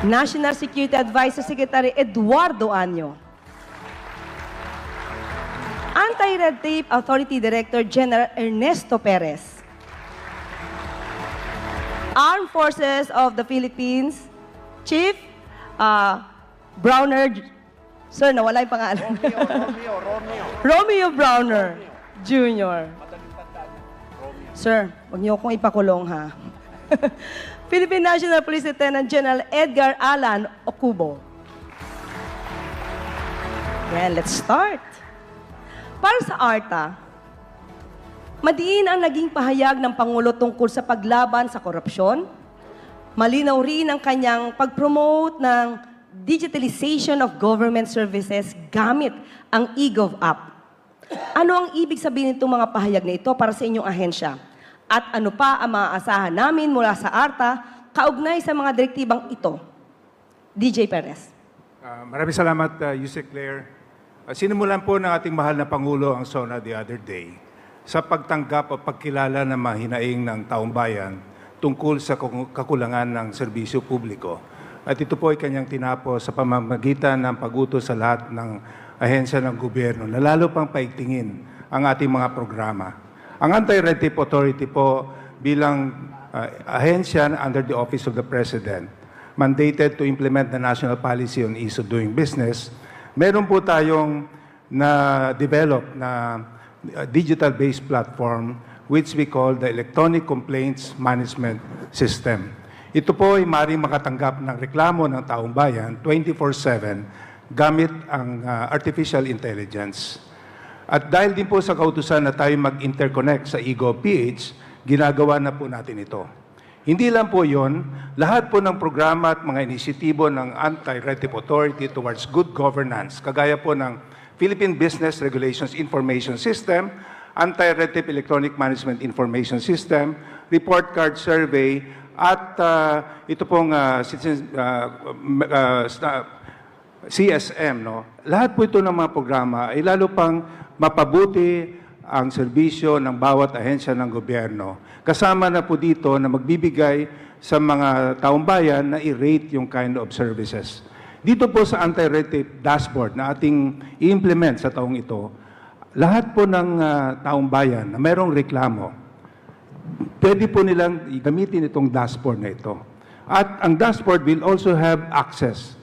National Security Advisor Secretary Eduardo Anyo. Anti-Red Tape Authority Director General Ernesto Perez. Armed Forces of the Philippines Chief Browner. Sir, nawala yung pangalan. Romeo Browner Jr. Sir, huwag niyo akong ipakulong, ha? Philippine National Police Lieutenant General Edgar Alan Okubo. Yan, let's start. Para sa ARTA, madiin ang naging pahayag ng Pangulo tungkol sa paglaban sa korupsyon. Malinaw rin ang kanyang pag-promote ng digitalization of government services gamit ang eGov app. Ano ang ibig sabihin nitong mga pahayag na ito para sa inyong ahensya? At ano pa ang maaasahan namin mula sa ARTA kaugnay sa mga direktibang ito? DJ Perez. Maraming salamat, Yusek Claire. Sinimulan po ng ating mahal na Pangulo ang SONA the other day sa pagtanggap o pagkilala ng mahinaing ng taong bayan tungkol sa kakulangan ng serbisyo publiko. At ito po ay kanyang tinapos sa pamamagitan ng pag-utos sa lahat ng ahensya ng gobyerno na lalo pang paigtingin ang ating mga programa. Ang Anti-Red Tape Authority po bilang ahensya under the Office of the President, mandated to implement the National Policy on Ease of Doing Business, meron po tayong na-develop na digital-based platform which we call the Electronic Complaints Management System. Ito po ay maaaring makatanggap ng reklamo ng taong bayan 24/7 gamit ang artificial intelligence. At dahil din po sa kautusan na tayo mag-interconnect sa eGov.ph, ginagawa na po natin ito. Hindi lang po yon, lahat po ng programa at mga inisyatibo ng Anti-Red Tape Authority towards good governance, kagaya po ng Philippine Business Regulations Information System, Anti-Red Tape Electronic Management Information System, Report Card Survey, at ito pong CSM, no? Lahat po ito ng mga programa ay lalo pang mapabuti ang serbisyo ng bawat ahensya ng gobyerno. Kasama na po dito na magbibigay sa mga taong bayan na i-rate yung kind of services. Dito po sa Anti-Red Tape Dashboard na ating i-implement sa taong ito, lahat po ng taong bayan na mayroong reklamo, pwede po nilang gamitin itong dashboard na ito. At ang dashboard will also have access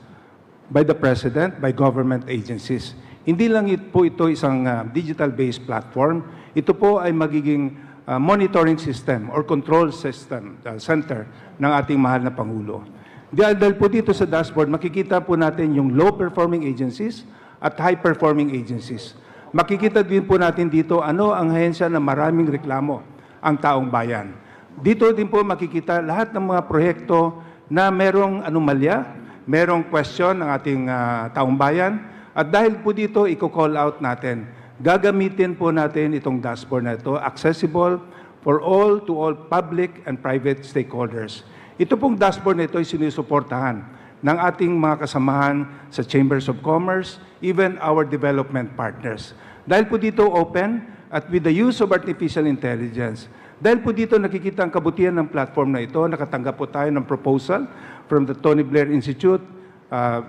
by the President, by government agencies. Hindi lang po ito isang digital-based platform. Ito po ay magiging monitoring system or control system center ng ating mahal na Pangulo. Dahil po dito sa dashboard, makikita po natin yung low-performing agencies at high-performing agencies. Makikita din po natin dito ano ang ahensya na maraming reklamo ang taong bayan. Dito din po makikita lahat ng mga proyekto na merong anomalya, merong question ng ating taong bayan. At dahil po dito, i-call out natin. Gagamitin po natin itong dashboard na ito, accessible for all to all public and private stakeholders. Ito pong dashboard na ito ay sinusuportahan ng ating mga kasamahan sa Chambers of Commerce, even our development partners. Dahil po dito open, at with the use of artificial intelligence, dahil po dito nakikita ang kabutihan ng platform na ito, nakatanggap po tayo ng proposal from the Tony Blair Institute,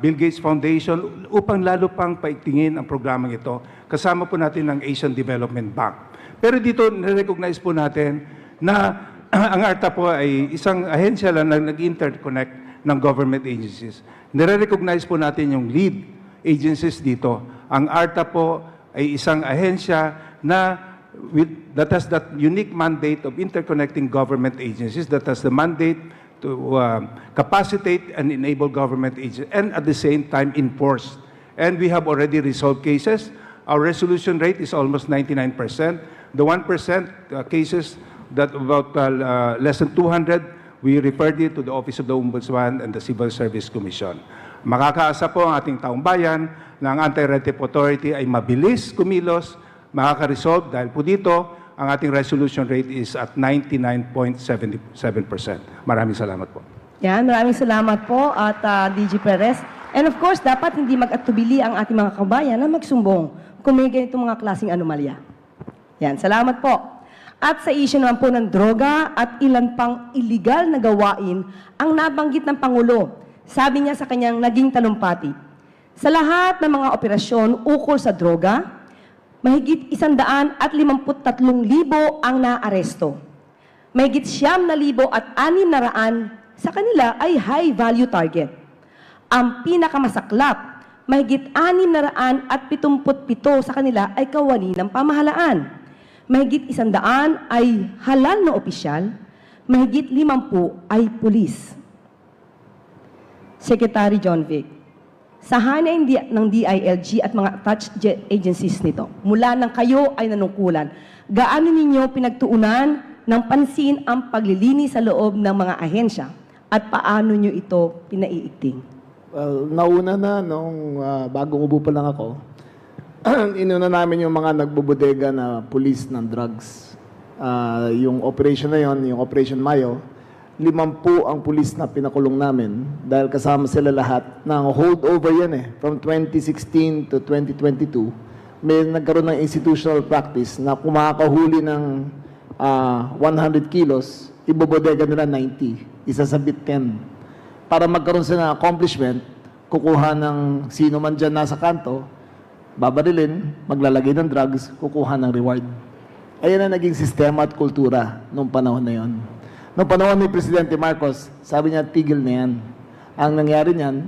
Bill Gates Foundation, upang lalo pang paigtingin ang programang ito. Kasama po natin ng Asian Development Bank. Pero dito, na-recognize po natin na ang ARTA po ay isang ahensya lang na nag-interconnect ng government agencies. Nare-recognize po natin yung lead agencies dito. Ang ARTA po ay isang ahensya na that has that unique mandate of interconnecting government agencies, that has the mandate to capacitate and enable government agencies, and at the same time enforce. And we have already resolved cases. Our resolution rate is almost 99%. The 1% cases that about less than 200, we referred it to the Office of the Ombudsman and the Civil Service Commission. Makakaasa po ang ating taong bayan na ang Anti-Red Tape Authority ay mabilis kumilos, makaka-resolve dahil po dito, ang ating resolution rate is at 99.77%. Maraming salamat po. Yan, maraming salamat po at DJ Perez. And of course, dapat hindi mag-atubili ang ating mga kabayan na magsumbong kung may ganitong mga klaseng anomalya. Yan, salamat po. At sa issue naman po ng droga at ilan pang illegal na gawain ang nabanggit ng Pangulo Sabi niya sa kanyang naging talumpati, sa lahat ng mga operasyon ukol sa droga, mahigit 153,000 ang naaresto. Mahigit 9,600 sa kanila ay high-value target. Ang pinakamasaklap, mahigit 677 sa kanila ay kawani ng pamahalaan. Mahigit 100 ay halal na opisyal, mahigit 50 ay pulis. Secretary John Vic, sa hanay ng DILG at mga attached agencies nito, mula nang kayo ay nanungkulan, gaano ninyo pinagtuunan ng pansin ang paglilinis sa loob ng mga ahensya at paano nyo ito pinaiigting? Well, nauna na nung bagong ubo pa lang ako, inuna namin yung mga nagbubodega na police ng drugs. Yung operation na yon, yung Operation Mayo, 50 ang pulis na pinakulong namin dahil kasama sila lahat ng holdover yan from 2016 to 2022. May nagkaroon ng institutional practice na kung makakahuli ng 100 kilos, ibobodega nila 90, isasabit 10. Para magkaroon sila ng accomplishment, kukuha ng sino man dyan nasa kanto, babarilin, maglalagay ng drugs, kukuha ng reward. Ayan ang naging sistema at kultura nung panahon na yon. Noong panahon ni Presidente Marcos, sabi niya, tigil na yan. Ang nangyari niyan,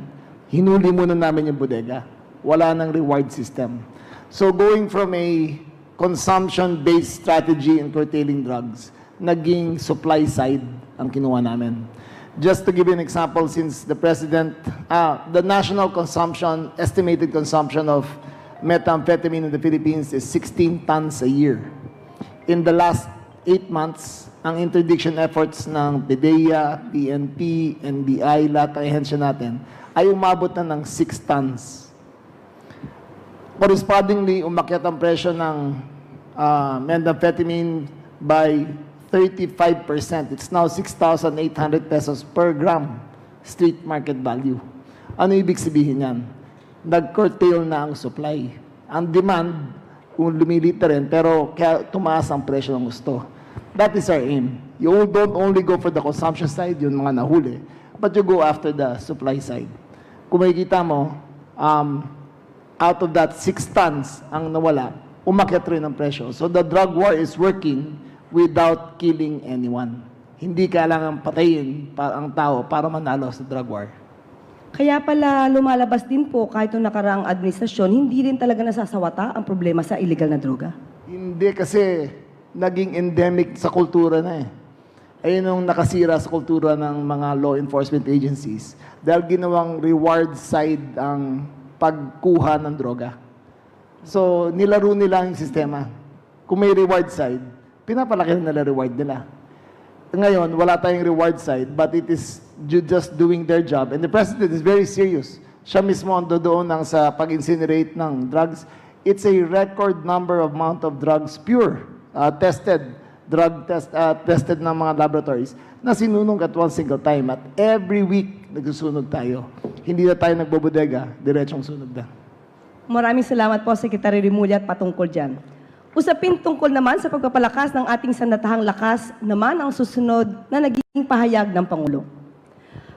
hinuli muna namin yung bodega. Wala nang reward system. So going from a consumption-based strategy in curtailing drugs, naging supply side ang kinuha namin. Just to give you an example, since the President, the national consumption, estimated consumption of methamphetamine in the Philippines is 16 tons a year. In the last 8 months, ang interdiction efforts ng PDEA, PNP, NBI, lahat ng ahensya natin, ay umabot na ng 6 tons. Correspondingly, umakyat ang presyo ng methamphetamine by 35%. It's now 6,800 pesos per gram street market value. Ano ibig sabihin yan? Nag-curtail na ang supply. Ang demand, kung lumilita rin, pero kaya tumaas ang presyo ng gusto. That is our aim. You don't only go for the consumption side, yun mga nahuli, but you go after the supply side. Kung makikita mo, out of that 6 tons ang nawala, umakyat rin ang presyo. So the drug war is working without killing anyone. Hindi kailangan patayin ang tao para manalo sa drug war. Kaya pala lumalabas din po kahit nung nakaraang administrasyon, hindi rin talaga nasasawata ang problema sa illegal na droga? Hindi kasi naging endemic sa kultura na Ayun yung nakasira sa kultura ng mga law enforcement agencies dahil ginawang reward side ang pagkuha ng droga. So, nilaro nila yung sistema. Kung may reward side, pinapalaki nila reward nila. Ngayon, wala tayong reward side, but it is just doing their job. And the President is very serious. Siya mismo ang doon sa pag-incinerate ng drugs. It's a record number of amount of drugs, pure, tested ng mga laboratories na sinunog at one single time. At every week, nagsusunog tayo. Hindi na tayo nagbobodega, diretsong sunog na. Maraming salamat po, Secretary Remulla, at patungkol dyan. Usapin tungkol naman sa pagpapalakas ng ating sandatahang lakas naman ang susunod na naging pahayag ng Pangulo.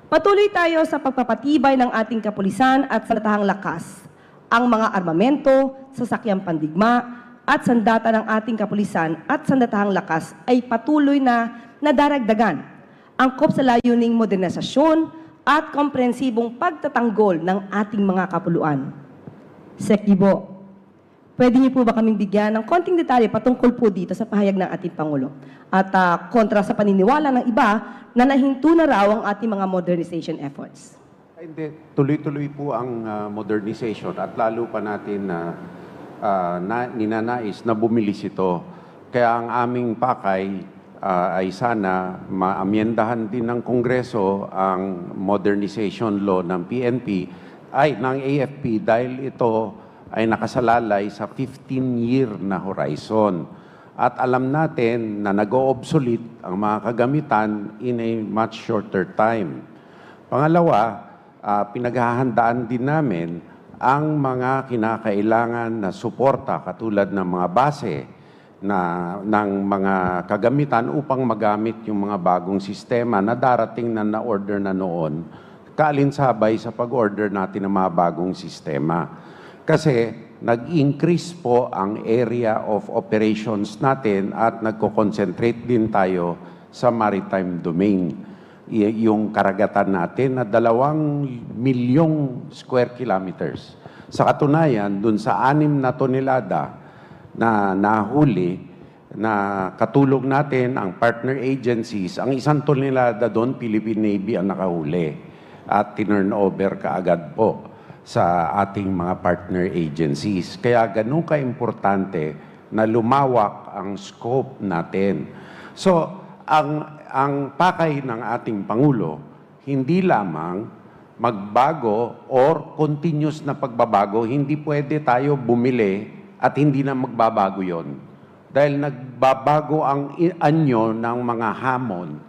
Patuloy tayo sa pagpapatibay ng ating kapulisan at sandatahang lakas. Ang mga armamento, sasakyang pandigma, at sandata ng ating kapulisan at sandatahang lakas ay patuloy na nadaragdagan. Angkop sa layuning modernisasyon at komprehensibong pagtatanggol ng ating mga kapuluan. Sec. Ibo, pwede niyo po ba kaming bigyan ng konting detalye patungkol po dito sa pahayag ng ating Pangulo? At kontra sa paniniwala ng iba na nahinto na raw ang ating mga modernization efforts. Hindi, tuloy-tuloy po ang modernization at lalo pa natin ninanais na bumilis ito. Kaya ang aming pakay ay sana maamyendahan din ng Kongreso ang modernization law ng PNP ng AFP dahil ito ay nakasalalay sa 15-year na horizon. At alam natin na nag-o-obsolete ang mga kagamitan in a much shorter time. Pangalawa, pinaghahandaan din namin ang mga kinakailangan na suporta katulad ng mga base ng mga kagamitan upang magamit yung mga bagong sistema na darating na na-order na noon kaalinsabay sa pag-order natin ng mga bagong sistema. Kasi nag-increase po ang area of operations natin at nagko-concentrate din tayo sa maritime domain. Yung karagatan natin na 2 milyong square kilometers. Sa katunayan, dun sa 6 na tonelada na nahuli, na katulong natin ang partner agencies, ang 1 tonelada doon, Philippine Navy ang nakahuli at tinurn over kaagad po sa ating mga partner agencies. Kaya ganun ka-importante na lumawak ang scope natin. So, ang pakay ng ating Pangulo, hindi lamang magbago or continuous na pagbabago, hindi pwede tayo bumili at hindi na magbabago yon. Dahil nagbabago ang anyo ng mga hamon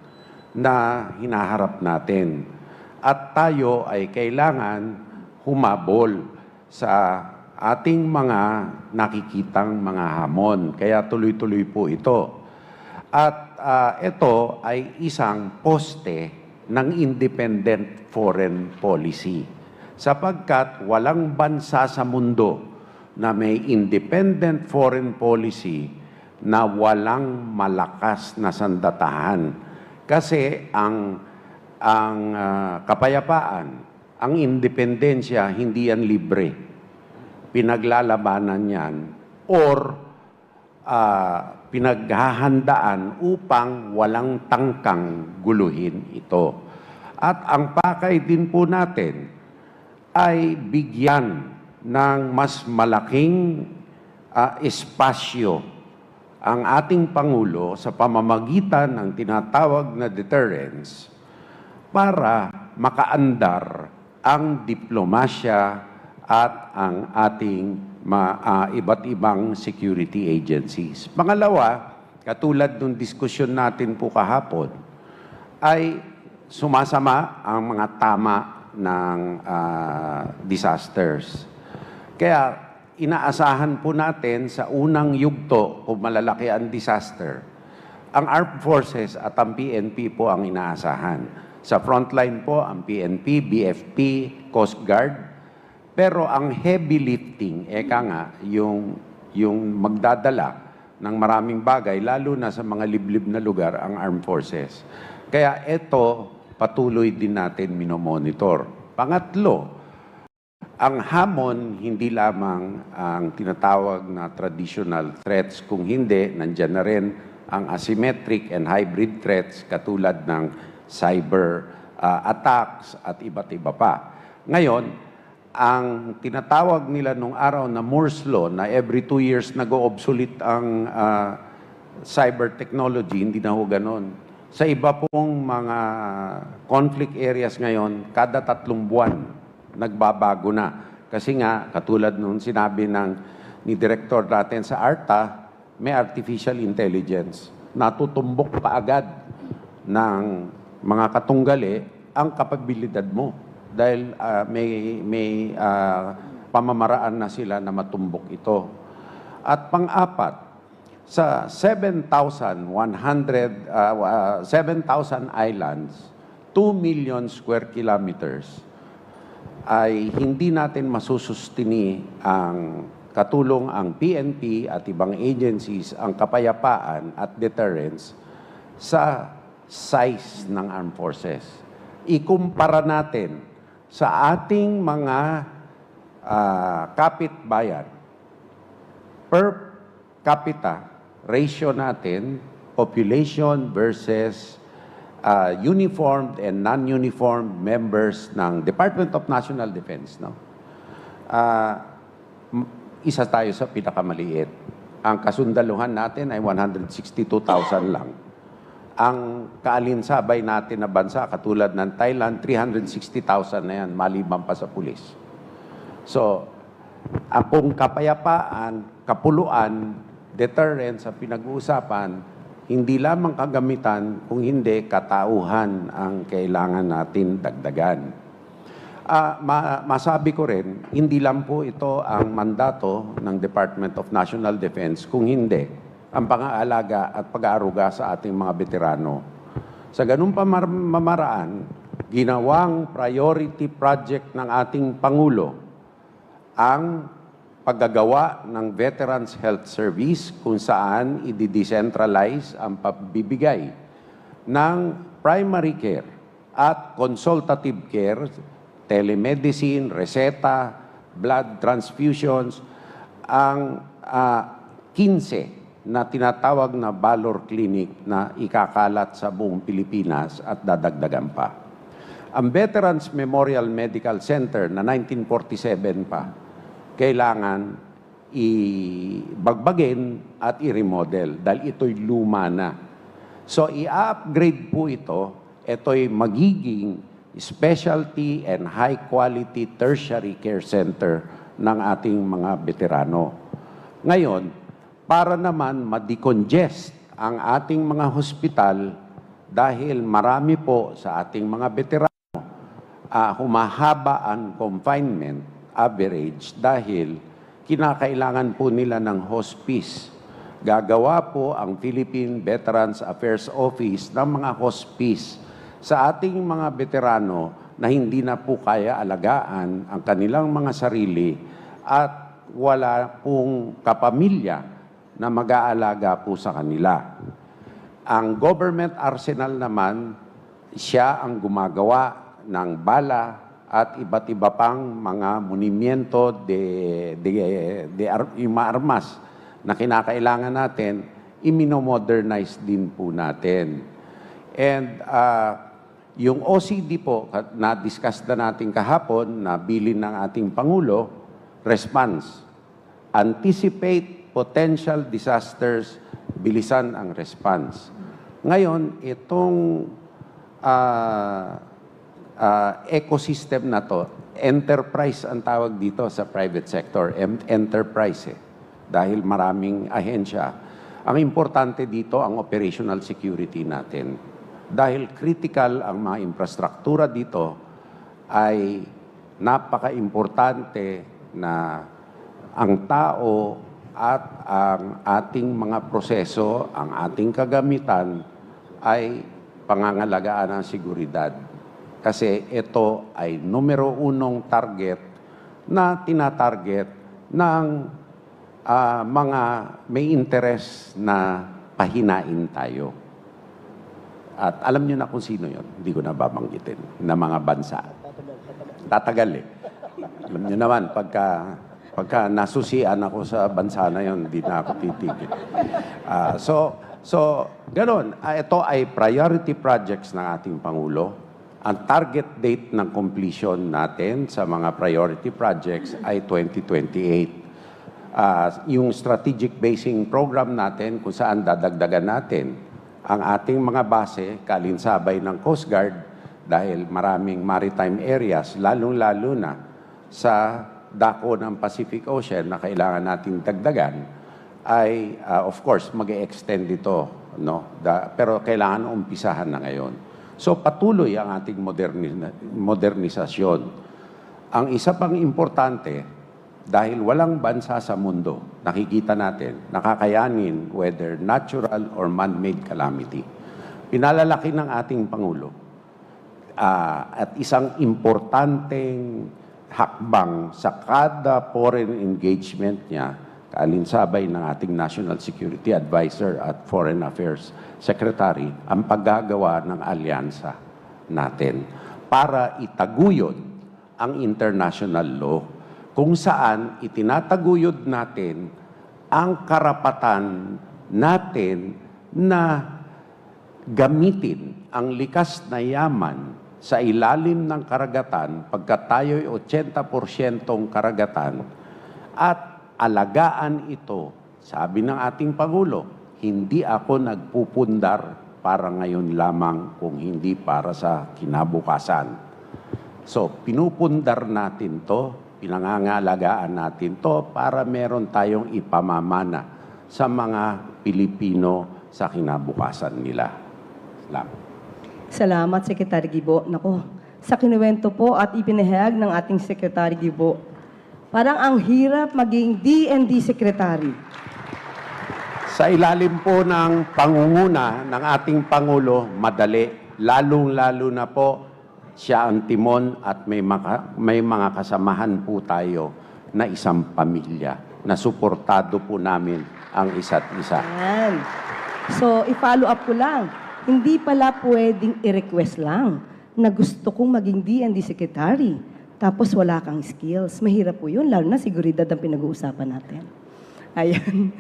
na hinaharap natin. At tayo ay kailangan humabol sa ating mga nakikitang mga hamon. Kaya tuloy-tuloy po ito. At ito ay isang poste ng independent foreign policy. Sapagkat walang bansa sa mundo na may independent foreign policy na walang malakas na sandatahan. Kasi ang kapayapaan, ang independensya, hindi yan libre. Pinaglalabanan yan or pinaghahandaan upang walang tangkang guluhin ito. At ang pakay din po natin ay bigyan ng mas malaking espasyo ang ating Pangulo sa pamamagitan ng tinatawag na deterrence para makaandar ang diplomasya at ang ating iba't ibang security agencies. Pangalawa, katulad ng diskusyon natin po kahapon, ay sumasama ang mga tama ng disasters. Kaya inaasahan po natin sa unang yugto kung malalaki ang disaster, ang Armed Forces at ang PNP po ang inaasahan. Sa frontline po, ang PNP, BFP, Coast Guard. Pero ang heavy lifting, yung magdadala ng maraming bagay, lalo na sa mga liblib na lugar, ang Armed Forces. Kaya ito, patuloy din natin minomonitor. Pangatlo, ang hamon, hindi lamang ang tinatawag na traditional threats, kung hindi, nandyan na rin ang asymmetric and hybrid threats katulad ng cyber attacks at iba't iba pa. Ngayon, ang tinatawag nila nung araw na Moore's Law, na every 2 years nag-o-obsolete ang cyber technology, hindi na ho ganon. Sa iba pong mga conflict areas ngayon, kada 3 buwan, nagbabago na. Kasi nga, katulad nung sinabi ni Director natin sa ARTA, may artificial intelligence. Natutumbok pa agad ng mga katunggali ang kapabilidad mo. Dahil may pamamaraan na sila na matumbok ito. At pang-apat, sa 7,000 islands, 2 million square kilometers, ay hindi natin masusustini ang katulong ang PNP at ibang agencies, ang kapayapaan at deterrence sa size ng armed forces. Ikumpara natin sa ating mga kapitbayan, per capita ratio natin, population versus uniformed and non-uniformed members ng Department of National Defense, no? Isa tayo sa pinakamaliit. Ang kasundaluhan natin ay 162,000 lang. Ang kaalinsabay natin na bansa, katulad ng Thailand, 360,000 na yan, maliban pa sa pulis. So, kung kapayapaan, kapuluan, deterrence sa pinag-uusapan, hindi lamang kagamitan, kung hindi katauhan ang kailangan natin dagdagan. Masabi ko rin, hindi lang po ito ang mandato ng Department of National Defense, kung hindi ang pang-aalaga at pag-aaruga sa ating mga veterano. Sa ganung pamamaraan, ginawang priority project ng ating Pangulo ang paggagawa ng Veterans Health Service kung saan i-decentralize ang pagbibigay ng primary care at consultative care, telemedicine, reseta, blood transfusions, ang 15 na tinatawag na Valor Clinic na ikakalat sa buong Pilipinas at dadagdagan pa. Ang Veterans Memorial Medical Center na 1947 pa, kailangan ibagbagin at i-remodel dahil ito'y luma na. So, i-upgrade po ito. Ito'y magiging specialty and high-quality tertiary care center ng ating mga veterano. Ngayon, para naman ma-decongest ang ating mga hospital dahil marami po sa ating mga veterano humahaba ang confinement average dahil kinakailangan po nila ng hospice. Gagawa po ang Philippine Veterans Affairs Office ng mga hospice sa ating mga veterano na hindi na po kaya alagaan ang kanilang mga sarili at wala pong kapamilya na mag-aalaga po sa kanila. Ang government arsenal naman, siya ang gumagawa ng bala at iba't iba pang mga monumento yung mga armas na kinakailangan natin, iminomodernize din po natin. And yung OCD po, na-discuss na natin kahapon, na bilin ng ating Pangulo, response. Anticipate potential disasters, bilisan ang response. Ngayon, itong ecosystem na to, enterprise ang tawag dito sa private sector, enterprise dahil maraming ahensya. Ang importante dito ang operational security natin. Dahil critical ang mga infrastruktura dito, ay napaka-importante na ang tao at ang ating mga proseso, ang ating kagamitan ay pangangalagaan ng seguridad. Kasi ito ay numero unong target na tinatarget ng mga may interes na pahinain tayo. At alam niyo na kung sino yon, hindi ko na babanggitin, na mga bansa. Tatagal eh. Alam niyo naman, pagka nasusian ako sa bansa na yon, hindi na ako titigil. So, gano'n. Ito ay priority projects ng ating Pangulo. Ang target date ng completion natin sa mga priority projects ay 2028. Yung strategic basing program natin kung saan dadagdagan natin ang ating mga base, kalinsabay ng Coast Guard dahil maraming maritime areas, lalong-lalo na sa dako ng Pacific Ocean na kailangan nating dagdagan, ay of course mag-e-extend ito. No? Pero kailangan umpisahan na ngayon. So patuloy ang ating modernisasyon. Ang isa pang importante, dahil walang bansa sa mundo, nakikita natin, nakakayanin whether natural or man-made calamity. Pinalalaki ng ating Pangulo at isang importanteng hakbang sa kada foreign engagement niya, kaalinsabay ng ating National Security Advisor at Foreign Affairs Secretary, ang paggagawa ng alyansa natin para itaguyod ang international law kung saan itinataguyod natin ang karapatan natin na gamitin ang likas na yaman sa ilalim ng karagatan pagka tayo'y 80% karagatan at alagaan ito. Sabi ng ating Pangulo, hindi ako nagpupundar para ngayon lamang kung hindi para sa kinabukasan. So, pinupundar natin to, pinangangalagaan natin to para meron tayong ipamamana sa mga Pilipino sa kinabukasan nila. Salamat. Salamat, Secretary Gibo. Nako, sa kinuwento po at ipinahayag ng ating Secretary Gibo, parang ang hirap maging D&D Secretary. Sa ilalim po ng pangunguna ng ating Pangulo, madali, lalong-lalo na po siya ang timon at may mga kasamahan po tayo na isang pamilya na suportado po namin ang isa't isa. Yan. So, i-follow up ko lang. Hindi pala pwedeng i-request lang na gusto kong maging D&D secretary. Tapos wala kang skills. Mahirap po yun, lalo na seguridad ang pinag-uusapan natin. Ayan.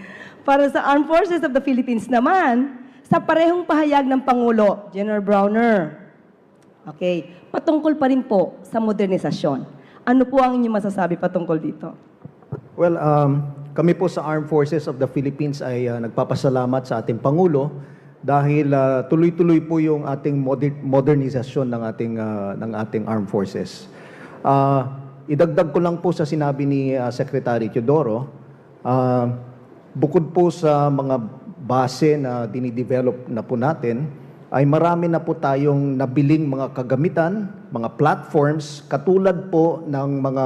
Para sa Armed Forces of the Philippines naman, sa parehong pahayag ng Pangulo, General Browner, okay, patungkol pa rin po sa modernisasyon. Ano po ang inyong masasabi patungkol dito? Well, kami po sa Armed Forces of the Philippines ay nagpapasalamat sa ating Pangulo dahil tuloy-tuloy po yung ating modernisasyon ng ating Armed Forces. Idagdag ko lang po sa sinabi ni Secretary Teodoro, bukod po sa mga base na dinidevelop na po natin, ay marami na po tayong nabiling mga kagamitan, mga platforms, katulad po ng mga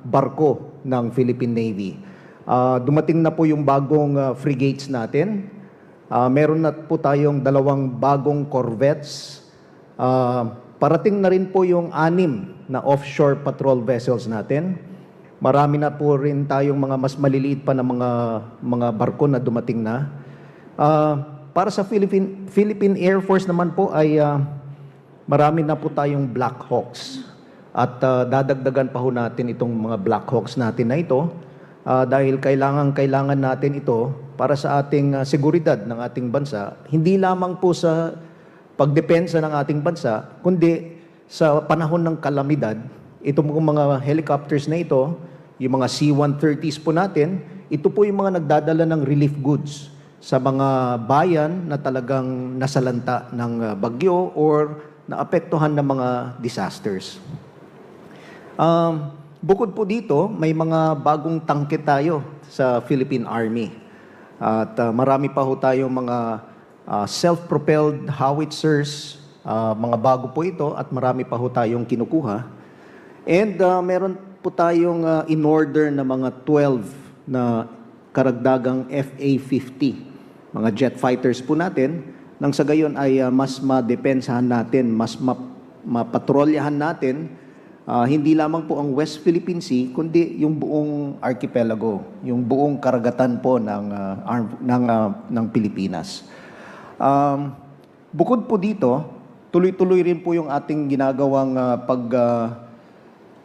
barko ng Philippine Navy. Dumating na po yung bagong frigates natin. Meron na po tayong 2 bagong corvettes. Parating na rin po yung 6 na offshore patrol vessels natin. Marami na po rin tayong mga mas maliliit pa na mga barko na dumating na. Para sa Philippine Air Force naman po ay marami na po tayong Black Hawks. At dadagdagan pa ho natin itong mga Black Hawks natin na ito dahil kailangan natin ito para sa ating seguridad ng ating bansa. Hindi lamang po sa pagdepensa ng ating bansa, kundi sa panahon ng kalamidad, itong mga helicopters na ito, yung mga C-130s po natin, ito po yung mga nagdadala ng relief goods sa mga bayan na talagang nasalanta ng bagyo or naapektuhan ng mga disasters. Bukod po dito, may mga bagong tangke tayo sa Philippine Army. At marami pa ho tayong mga self-propelled howitzers, mga bago po ito at marami pa ho tayong kinukuha. And meron po tayong in-order na mga 12 na karagdagang FA-50, mga jet fighters po natin, nang sa gayon ay mas madepensahan natin, mas mapatrolyahan natin, hindi lamang po ang West Philippine Sea, kundi yung buong archipelago, yung buong karagatan po ng Pilipinas. Bukod po dito, tuloy-tuloy rin po yung ating ginagawang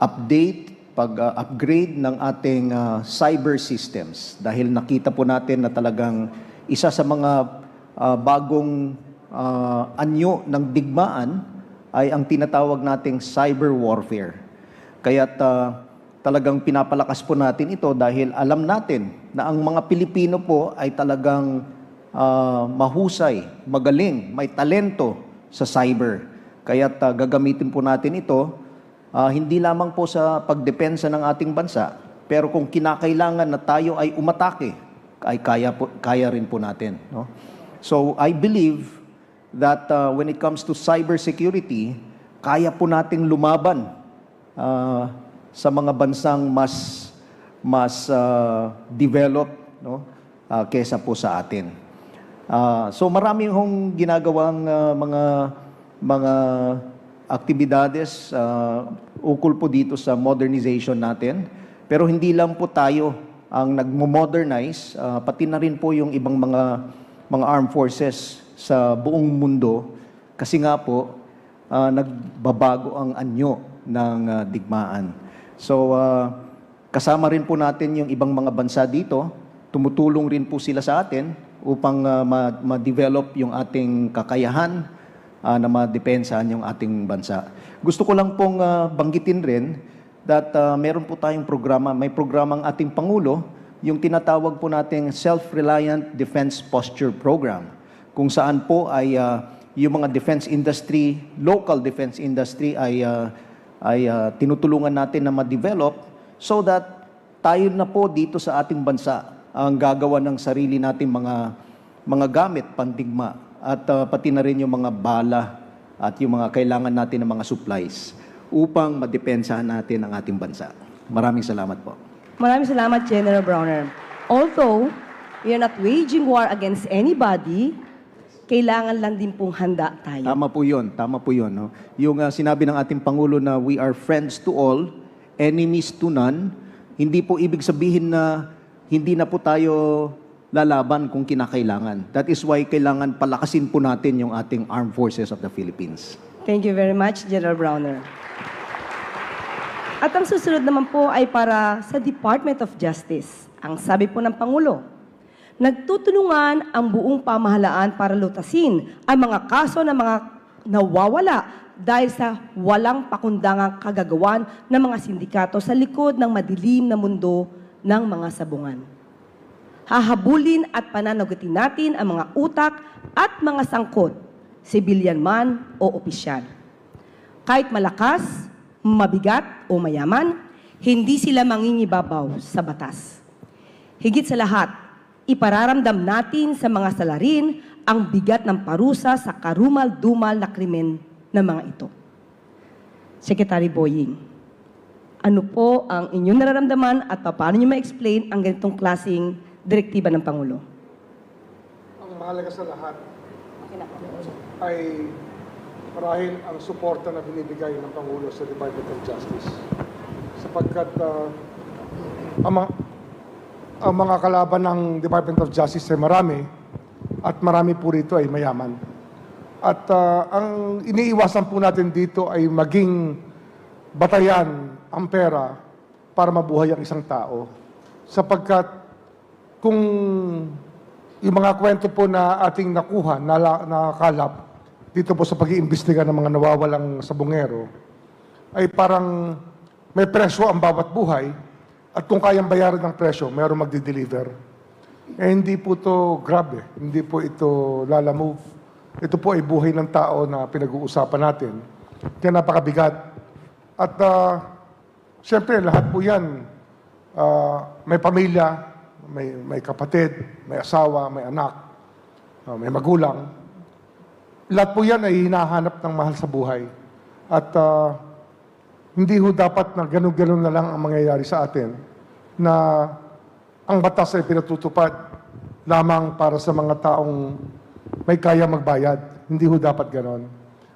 pag-upgrade ng ating cyber systems dahil nakita po natin na talagang isa sa mga bagong anyo ng digmaan ay ang tinatawag nating cyber warfare. Kaya't talagang pinapalakas po natin ito dahil alam natin na ang mga Pilipino po ay talagang mahusay, magaling, may talento sa cyber. Kaya't gagamitin po natin ito hindi lamang po sa pagdepensa ng ating bansa, pero kung kinakailangan na tayo ay umatake, ay kaya rin po natin. No? So I believe that when it comes to cybersecurity, kaya po nating lumaban sa mga bansang mas developed, no? Kesa po sa atin. So marami hong ginagawang mga aktibidades ukol po dito sa modernization natin. Pero hindi lang po tayo ang nagmo-modernize, pati na rin po yung ibang mga armed forces sa buong mundo kasi nga po nagbabago ang anyo ng digmaan. So kasama rin po natin yung ibang mga bansa dito, tumutulong rin po sila sa atin upang ma-develop yung ating kakayahan na madepensahan yung ating bansa. Gusto ko lang pong banggitin rin that meron po tayong programa, may programang ating Pangulo, yung tinatawag po nating Self-Reliant Defense Posture Program, kung saan po ay yung mga defense industry, local defense industry ay tinutulungan natin na ma-develop so that tayo na po dito sa ating bansa ang gagawa ng sarili nating mga gamit pandigma at pati na rin yung mga bala at yung mga kailangan natin ng mga supplies upang madepensahan natin ang ating bansa. Maraming salamat po. Maraming salamat, General Browner. Although we are not waging war against anybody, kailangan lang din pong handa tayo. Tama po yun. Tama po yun. No? Yung sinabi ng ating Pangulo na we are friends to all, enemies to none, hindi po ibig sabihin na hindi na po tayo lalaban kung kinakailangan. That is why kailangan palakasin po natin yung ating Armed Forces of the Philippines. Thank you very much, General Browner. At ang susunod naman po ay para sa Department of Justice. Ang sabi po ng Pangulo, nagtutulungan ang buong pamahalaan para lutasin ang mga kaso ng mga nawawala dahil sa walang pakundangang kagagawan ng mga sindikato sa likod ng madilim na mundo ng mga sabungan. Hahabulin at pananagutin natin ang mga utak at mga sangkot, sibilyan man o opisyal. Kahit malakas, mabigat o mayaman, hindi sila mangingibabaw sa batas. Higit sa lahat, ipararamdam natin sa mga salarin ang bigat ng parusa sa karumal-dumal na krimen ng mga ito. Secretary Boying, ano po ang inyong nararamdaman at paano niyo ma-explain ang ganitong klaseng direktiba ng Pangulo? Ang mahalaga sa lahat ay marahil ang suporta na binibigay ng Pangulo sa Department of Justice. Sapagkat ang mga kalaban ng Department of Justice ay marami at marami po rito ay mayaman. At ang iniiwasan po natin dito ay maging batayan ang pera para mabuhay ang isang tao. Sapagkat kung yung mga kwento po na ating nakuha, nakalap, dito po sa pag-iimbestiga ng mga nawawalang sabungero, ay parang may presyo ang bawat buhay at kung kayang bayaran ng presyo, mayroong magdi-deliver. Eh hindi po ito grabe, hindi po ito lalamove. Ito po ay buhay ng tao na pinag-uusapan natin. Kaya napakabigat. At siyempre, lahat po yan, may pamilya, may kapatid, may asawa, may anak, may magulang. Lahat po yan ay hinahanap ng mahal sa buhay. At hindi ho dapat na ganun-ganun na lang ang mangyayari sa atin na ang batas ay pinatutupad lamang para sa mga taong may kaya magbayad. Hindi ho dapat ganon.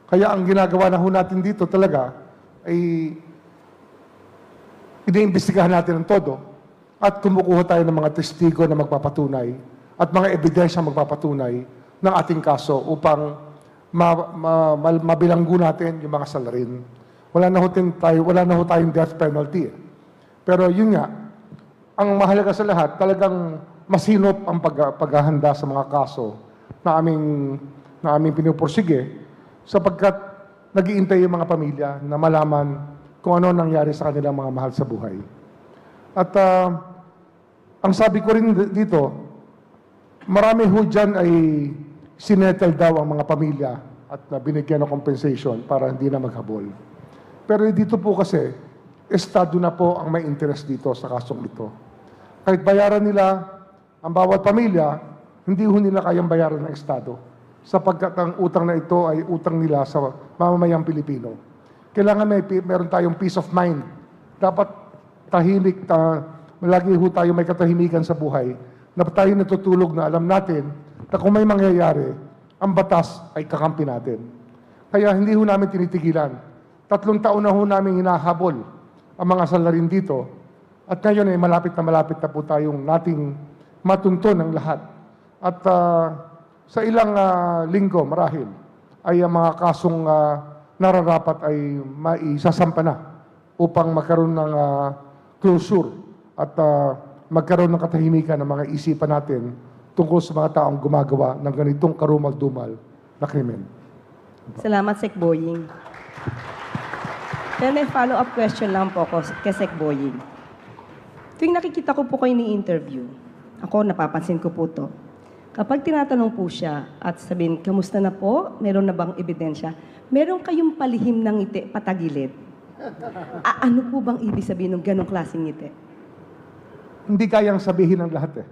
Kaya ang ginagawa na ho natin dito talaga ay iniimbestigahan natin ng todo at kumukuha tayo ng mga testigo na magpapatunay at mga ebidensya magpapatunay ng ating kaso upang mabilanggo natin yung mga salarin. Wala na ho tayong death penalty. Pero yun nga, ang mahalaga sa lahat, talagang masinop ang paghahanda sa mga kaso na aming pinupursige sapagkat nag-iintay yung mga pamilya na malaman kung ano nangyari sa kanilang mga mahal sa buhay. At ang sabi ko rin dito, marami ho dyan ay sinettle daw ang mga pamilya at binigyan ng compensation para hindi na maghabol. Pero dito po kasi, estado na po ang may interest dito sa kasong ito. Kahit bayaran nila ang bawat pamilya, hindi ho nila kayang bayaran ng estado sapagkat ang utang na ito ay utang nila sa mamamayang Pilipino. Kailangan meron tayong peace of mind. Dapat tahimik, lagi ho tayo may katahimikan sa buhay na tayo natutulog na alam natin na kung may mangyayari, ang batas ay kakampi natin. Kaya hindi ho namin tinitigilan. 3 taon na ho namin hinahabol ang mga salarin dito. At ngayon ay malapit na po tayong nating matunton ng lahat. At sa ilang linggo, marahil, ay ang mga kasong nararapat ay maisasampa na upang magkaroon ng closure at magkaroon ng katahimikan ng mga isipan natin tungkol sa mga taong gumagawa ng ganitong karumal-dumal na krimen. Salamat, Sec Boying. Then may follow-up question lang po ako kay Sec Boying. Tuwing nakikita ko po kayo ni-interview, ako napapansin ko po to. Kapag tinatanong po siya at sabihin, kamusta na po? Meron na bang ebidensya? Meron kayong palihim ng ngiti patagilid? Ano po bang ibig sabihin ng ganong klaseng ngiti? Hindi kayang sabihin ng lahat eh.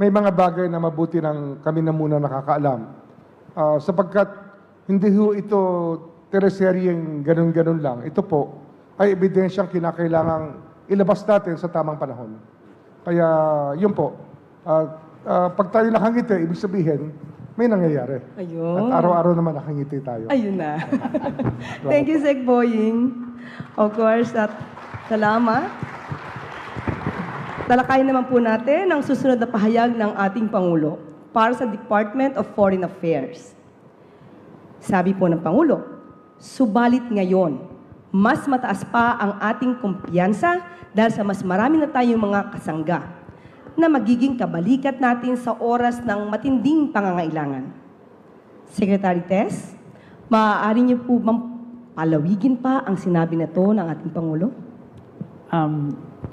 May mga bagay na mabuti ng kami na muna nakakaalam. Sapagkat hindi ho ito teleseryeng ganun-ganun lang. Ito po ay ebidensyang kinakailangang ilabas natin sa tamang panahon. Kaya yun po, pag tayo nakangiti, ibig sabihin, may nangyayari. Ayun. At araw-araw naman nakangiti tayo. Ayun na. Thank you, Sec Boying. Of course, at salamat. Talakayin naman po natin ang susunod na pahayag ng ating Pangulo para sa Department of Foreign Affairs. Sabi po ng Pangulo, subalit ngayon, mas mataas pa ang ating kumpiyansa dahil sa mas marami na tayong mga kasangga na magiging kabalikat natin sa oras ng matinding pangangailangan. Secretary Tess, maaari niyo po bang palawigin pa ang sinabi na to ng ating Pangulo?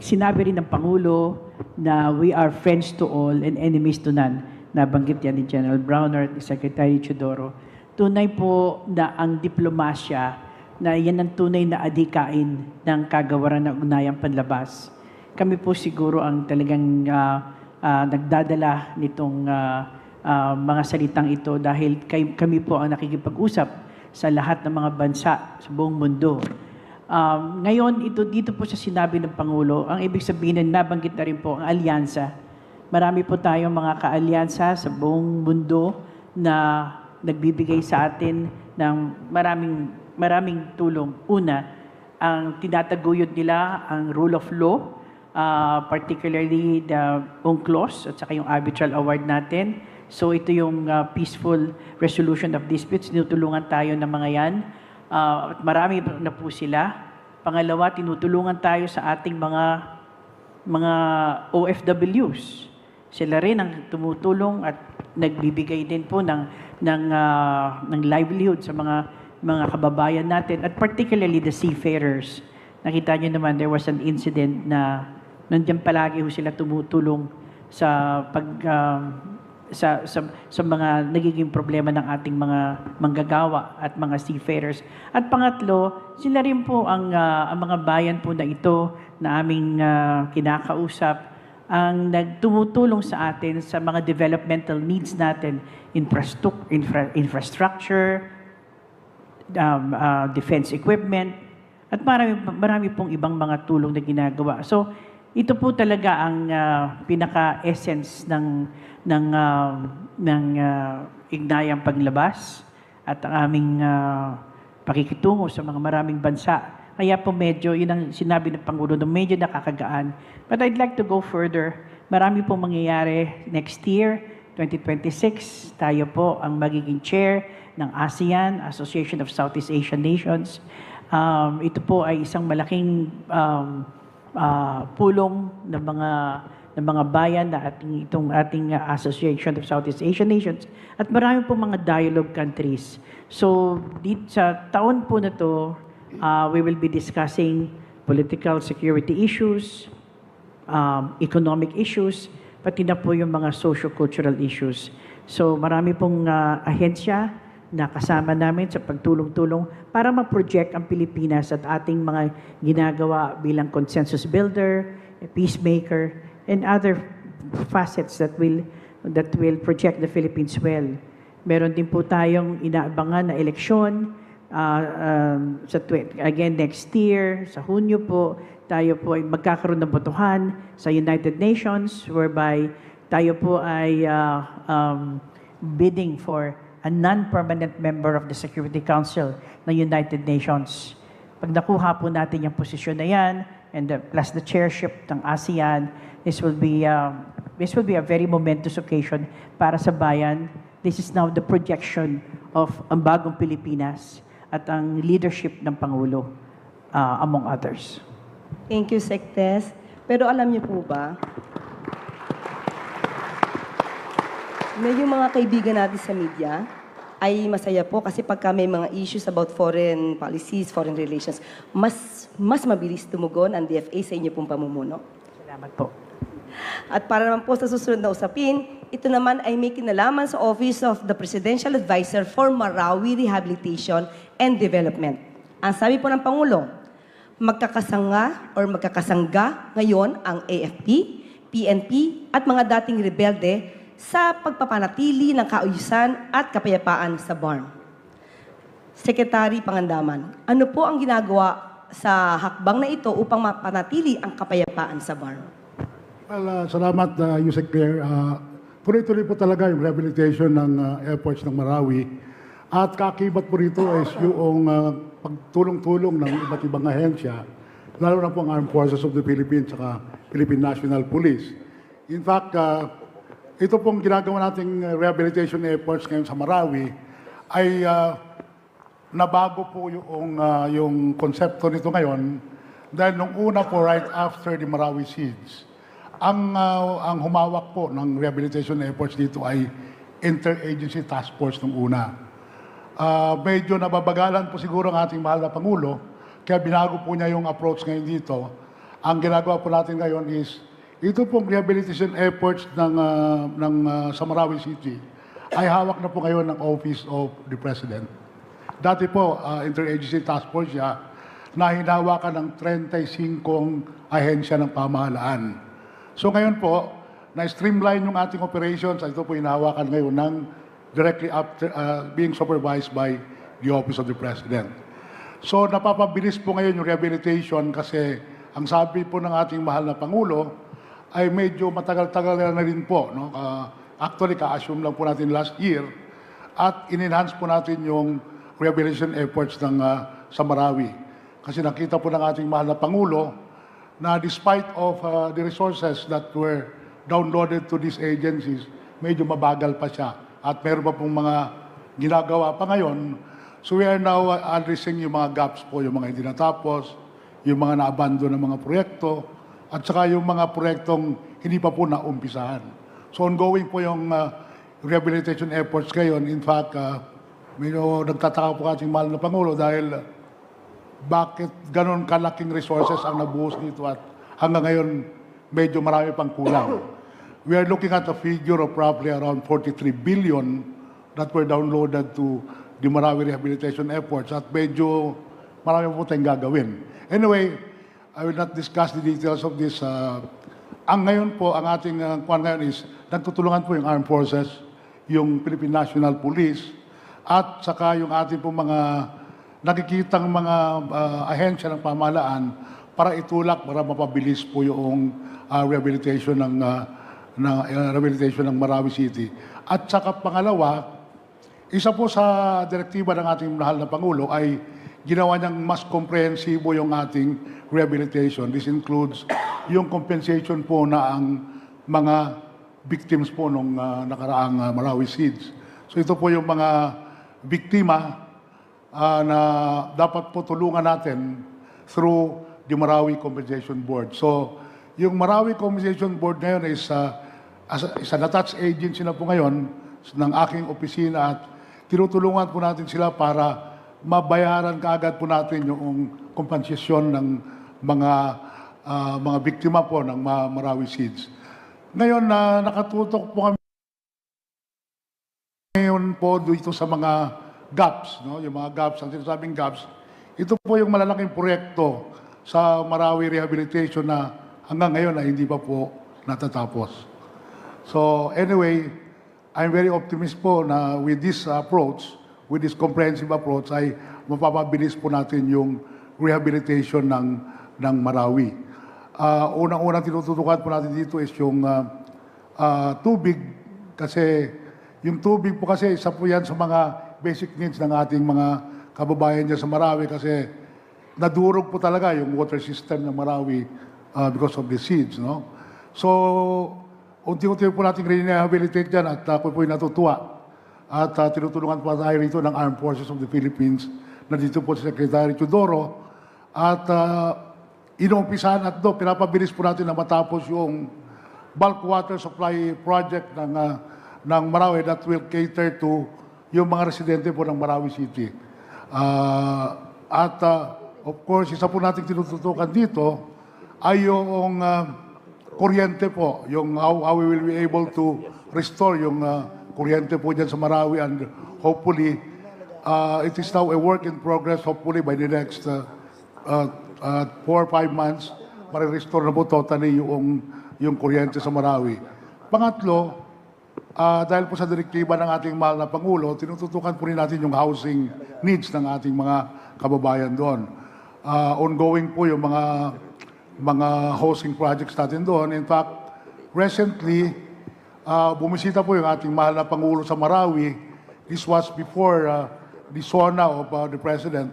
Sinabi rin ng Pangulo na we are friends to all and enemies to none. Nabanggit yan ni General Browner at ni Secretary Chodoro. Tunay po na ang diplomasya na yan ang tunay na adikain ng kagawaran ng ugnayang panlabas. Kami po siguro ang talagang nagdadala nitong mga salitang ito dahil kami po ang nakikipag-usap sa lahat ng mga bansa sa buong mundo. Ngayon, dito po sa sinabi ng Pangulo, ang ibig sabihin na nabanggit na rin po ang alyansa. Marami po tayong mga kaalyansa sa buong mundo na nagbibigay sa atin ng maraming tulong. Una, ang tinataguyod nila ang rule of law, particularly the UNCLOS at saka yung arbitral award natin. So ito yung peaceful resolution of disputes. Tinutulungan tayo ng mga yan. At marami na po sila. Pangalawa, tinutulungan tayo sa ating mga OFWs. Sila rin ang tumutulong at nagbibigay din po ng livelihood sa mga kababayan natin, at particularly the seafarers. Nakita niyo naman, there was an incident na nandiyan palagi ho sila tumutulong sa sa mga nagiging problema ng ating mga manggagawa at mga seafarers. At pangatlo, sila rin po ang mga bayan po na ito na aming kinakausap ang nagtumutulong sa atin sa mga developmental needs natin, infrastructure, defense equipment, at marami pong ibang mga tulong na ginagawa. So, ito po talaga ang pinaka-essence ng ignayang paglabas at ang aming pakikitungo sa mga maraming bansa. Kaya po medyo, yun ang sinabi ng Pangulo, na medyo nakakagaan. But I'd like to go further. Marami pong mangyayari next year, 2026. Tayo po ang magiging chair ng ASEAN, Association of Southeast Asian Nations. Ito po ay isang malaking pulong ng mga bayan na itong ating Association of Southeast Asian Nations, at marami po mga dialogue countries. So sa taon po na to, we will be discussing political security issues, economic issues, pati na po yung mga socio-cultural issues. So marami pong ahensya na kasama namin sa pagtulong-tulong para ma-project ang Pilipinas at ating mga ginagawa bilang consensus builder, peacemaker, and other facets that will project the Philippines well. Meron din po tayong inaabangan na eleksyon again next year, sa Hunyo po, tayo po ay magkakaroon ng botohan sa United Nations, whereby tayo po ay bidding for a non-permanent member of the Security Council ng United Nations. Pag nakuha po natin yung posisyon na yan, and plus the chairship ng ASEAN, this will be a very momentous occasion para sa bayan. This is now the projection of ang bagong Pilipinas at ang leadership ng Pangulo, among others. Thank you, Sec Tess. Pero alam niyo po ba, medyo mga kaibigan natin sa media ay masaya po kasi pagka may mga issues about foreign policies, foreign relations, mas mabilis tumugon ang DFA sa inyo pong pamumuno. Salamat po. At para naman po sa susunod na usapin, ito naman ay may kinalaman sa Office of the Presidential Advisor for Marawi Rehabilitation and Development. Ang sabi po ng Pangulo, magkakasangga ngayon ang AFP, PNP at mga dating rebelde sa pagpapanatili ng kaayusan at kapayapaan sa BARM. Secretary Pangandaman, ano po ang ginagawa sa hakbang na ito upang mapanatili ang kapayapaan sa BARM? Well, salamat, Yusek Pierre. tuloy-tuloy po talaga yung rehabilitation ng airports ng Marawi. At kakibat po rito is yung pagtulong-tulong ng iba't ibang ahensya, lalo na po ang Armed Forces of the Philippines at Philippine National Police. In fact, ito pong ginagawa nating rehabilitation efforts ngayon sa Marawi ay nabago po yung konsepto nito ngayon dahil nung una po right after the Marawi siege, ang humawak po ng rehabilitation efforts dito ay Interagency Task Force nung una. Medyo nababagalan po siguro ang ating mahal na Pangulo, kaya binago po niya yung approach ngayon dito. Ang ginagawa po natin ngayon is, ito pong rehabilitation efforts sa Marawi City ay hawak na po ngayon ng Office of the President. Dati po, Interagency Task Force siya, na hinawakan ng 35 ahensya ng pamahalaan. So ngayon po, na-streamline yung ating operations at ito po hinahawakan ngayon ng directly after being supervised by the Office of the President. So napapabilis po ngayon yung rehabilitation kasi ang sabi po ng ating mahal na Pangulo ay medyo matagal-tagal na rin po. No? Actually, ka-assume lang po natin last year at in-enhance po natin yung rehabilitation efforts sa Marawi. Kasi nakita po ng ating mahal na Pangulo na despite of the resources that were downloaded to these agencies, medyo mabagal pa siya. At meron pa pong mga ginagawa pa ngayon. So we are now addressing yung mga gaps po, yung mga hindi natapos, yung mga na-abandon ng mga proyekto, at saka yung mga proyektong hindi pa po naumpisahan. So ongoing po yung rehabilitation efforts ngayon. In fact, medyo nagtataka po ating mahal na Pangulo dahil bakit ganon kalaking resources ang nabuhos dito at hanggang ngayon medyo marami pang kulang. We are looking at a figure of probably around 43 billion that were downloaded to the Marawi rehabilitation efforts at medyo marami po tayong gagawin. Anyway, I will not discuss the details of this. Ang ngayon po, ang ating kuwan ngayon is nagtutulungan po yung Armed Forces, yung Philippine National Police, at saka yung ating po mga nakikitang mga ahensya ng pamahalaan para itulak, para mapabilis po yung rehabilitation ng Marawi City. At saka pangalawa, isa po sa direktiba ng ating mahal na Pangulo ay ginawa niyang mas komprehensibo yung ating rehabilitation. This includes yung compensation po na ang mga victims po nung nakaraang Marawi siege. So ito po yung mga biktima na dapat po tulungan natin through the Marawi Compensation Board. So yung Marawi Compensation Board ngayon is an attached agency na po ngayon ng aking opisina at tinutulungan po natin sila para mabayaran kaagad po natin yung kompensasyon ng mga biktima po ng Marawi siege. Ngayon nakatutok po kami ngayon po dito sa mga gaps, no? Yung mga gaps, ang sinasabing gaps, ito po yung malalaking proyekto sa Marawi rehabilitation na hanggang ngayon na hindi pa po natatapos. So anyway, I'm very optimistic po na with this approach, with this comprehensive approach, ay mapapabilis po natin yung rehabilitation ng Marawi. Unang-unang tinututukan po natin dito is yung tubig, kasi yung tubig po kasi isa po yan sa mga basic needs ng ating mga kababayan dyan sa Marawi kasi nadurog po talaga yung water system ng Marawi because of the siege. No? So, unti-unti po natin rehabilitate dyan at ako po yung natutuwa. At tinutulungan po tayo rito ng Armed Forces of the Philippines na dito po si Secretary Teodoro. At inuumpisahan at pinapabilis po natin na matapos yung bulk water supply project ng Marawi that will cater to yung mga residente po ng Marawi City. Of course, isa po natin tinututukan dito ay yung kuryente po, yung how we will be able to restore yung kuryente po dyan sa Marawi and hopefully, it is now a work in progress, hopefully by the next 4 or 5 months, ma-restore na po totally yung kuryente sa Marawi. Pangatlo, dahil po sa direktiba ng ating mahal na Pangulo, tinututukan po rin natin yung housing needs ng ating mga kababayan doon. Ongoing po yung mga housing projects natin doon. In fact, recently, bumisita po yung ating mahal na Pangulo sa Marawi. This was before the SONA of the President.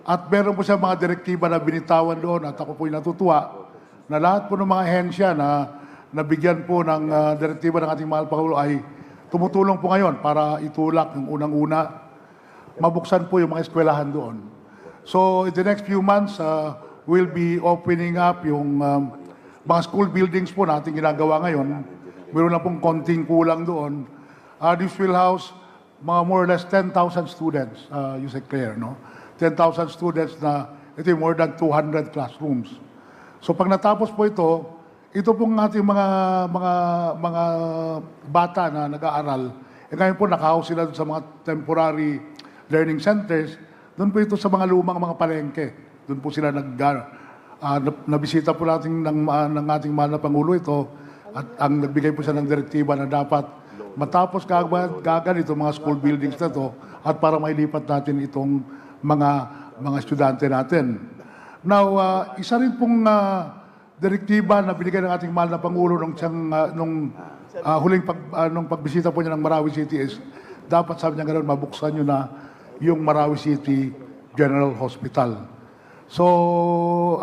At meron po siya mga direktiba na binitawan doon at ako po'y natutuwa na lahat po ng mga ahensya na nabigyan po ng direktiba ng ating mahal Pangulo ay tumutulong po ngayon para itulak ng unang-una, mabuksan po yung mga eskwelahan doon. So in the next few months, we'll be opening up yung mga school buildings po natin ginagawa ngayon. Meron na pong konting kulang doon. This will house mga more or less 10,000 students, Yusek Claire, no? 10,000 students na ito yung more than 200 classrooms. So pag natapos po ito pong ating mga bata na nag-aaral, ngayon po nakahouse sila sa mga temporary learning centers, doon po ito sa mga lumang mga palengke. Doon po sila nabisita po natin ng ating mahal na Pangulo ito at ang nagbigay po siya ng direktiba na dapat matapos kagad itong mga school buildings na to at para mailipat natin itong mga estudyante natin. Now, isa rin pong direktiba na binigay ng ating mahal na Pangulo nung pagbisita po niya ng Marawi City is dapat sabi niya ganoon, mabuksan niyo na yung Marawi City General Hospital. So,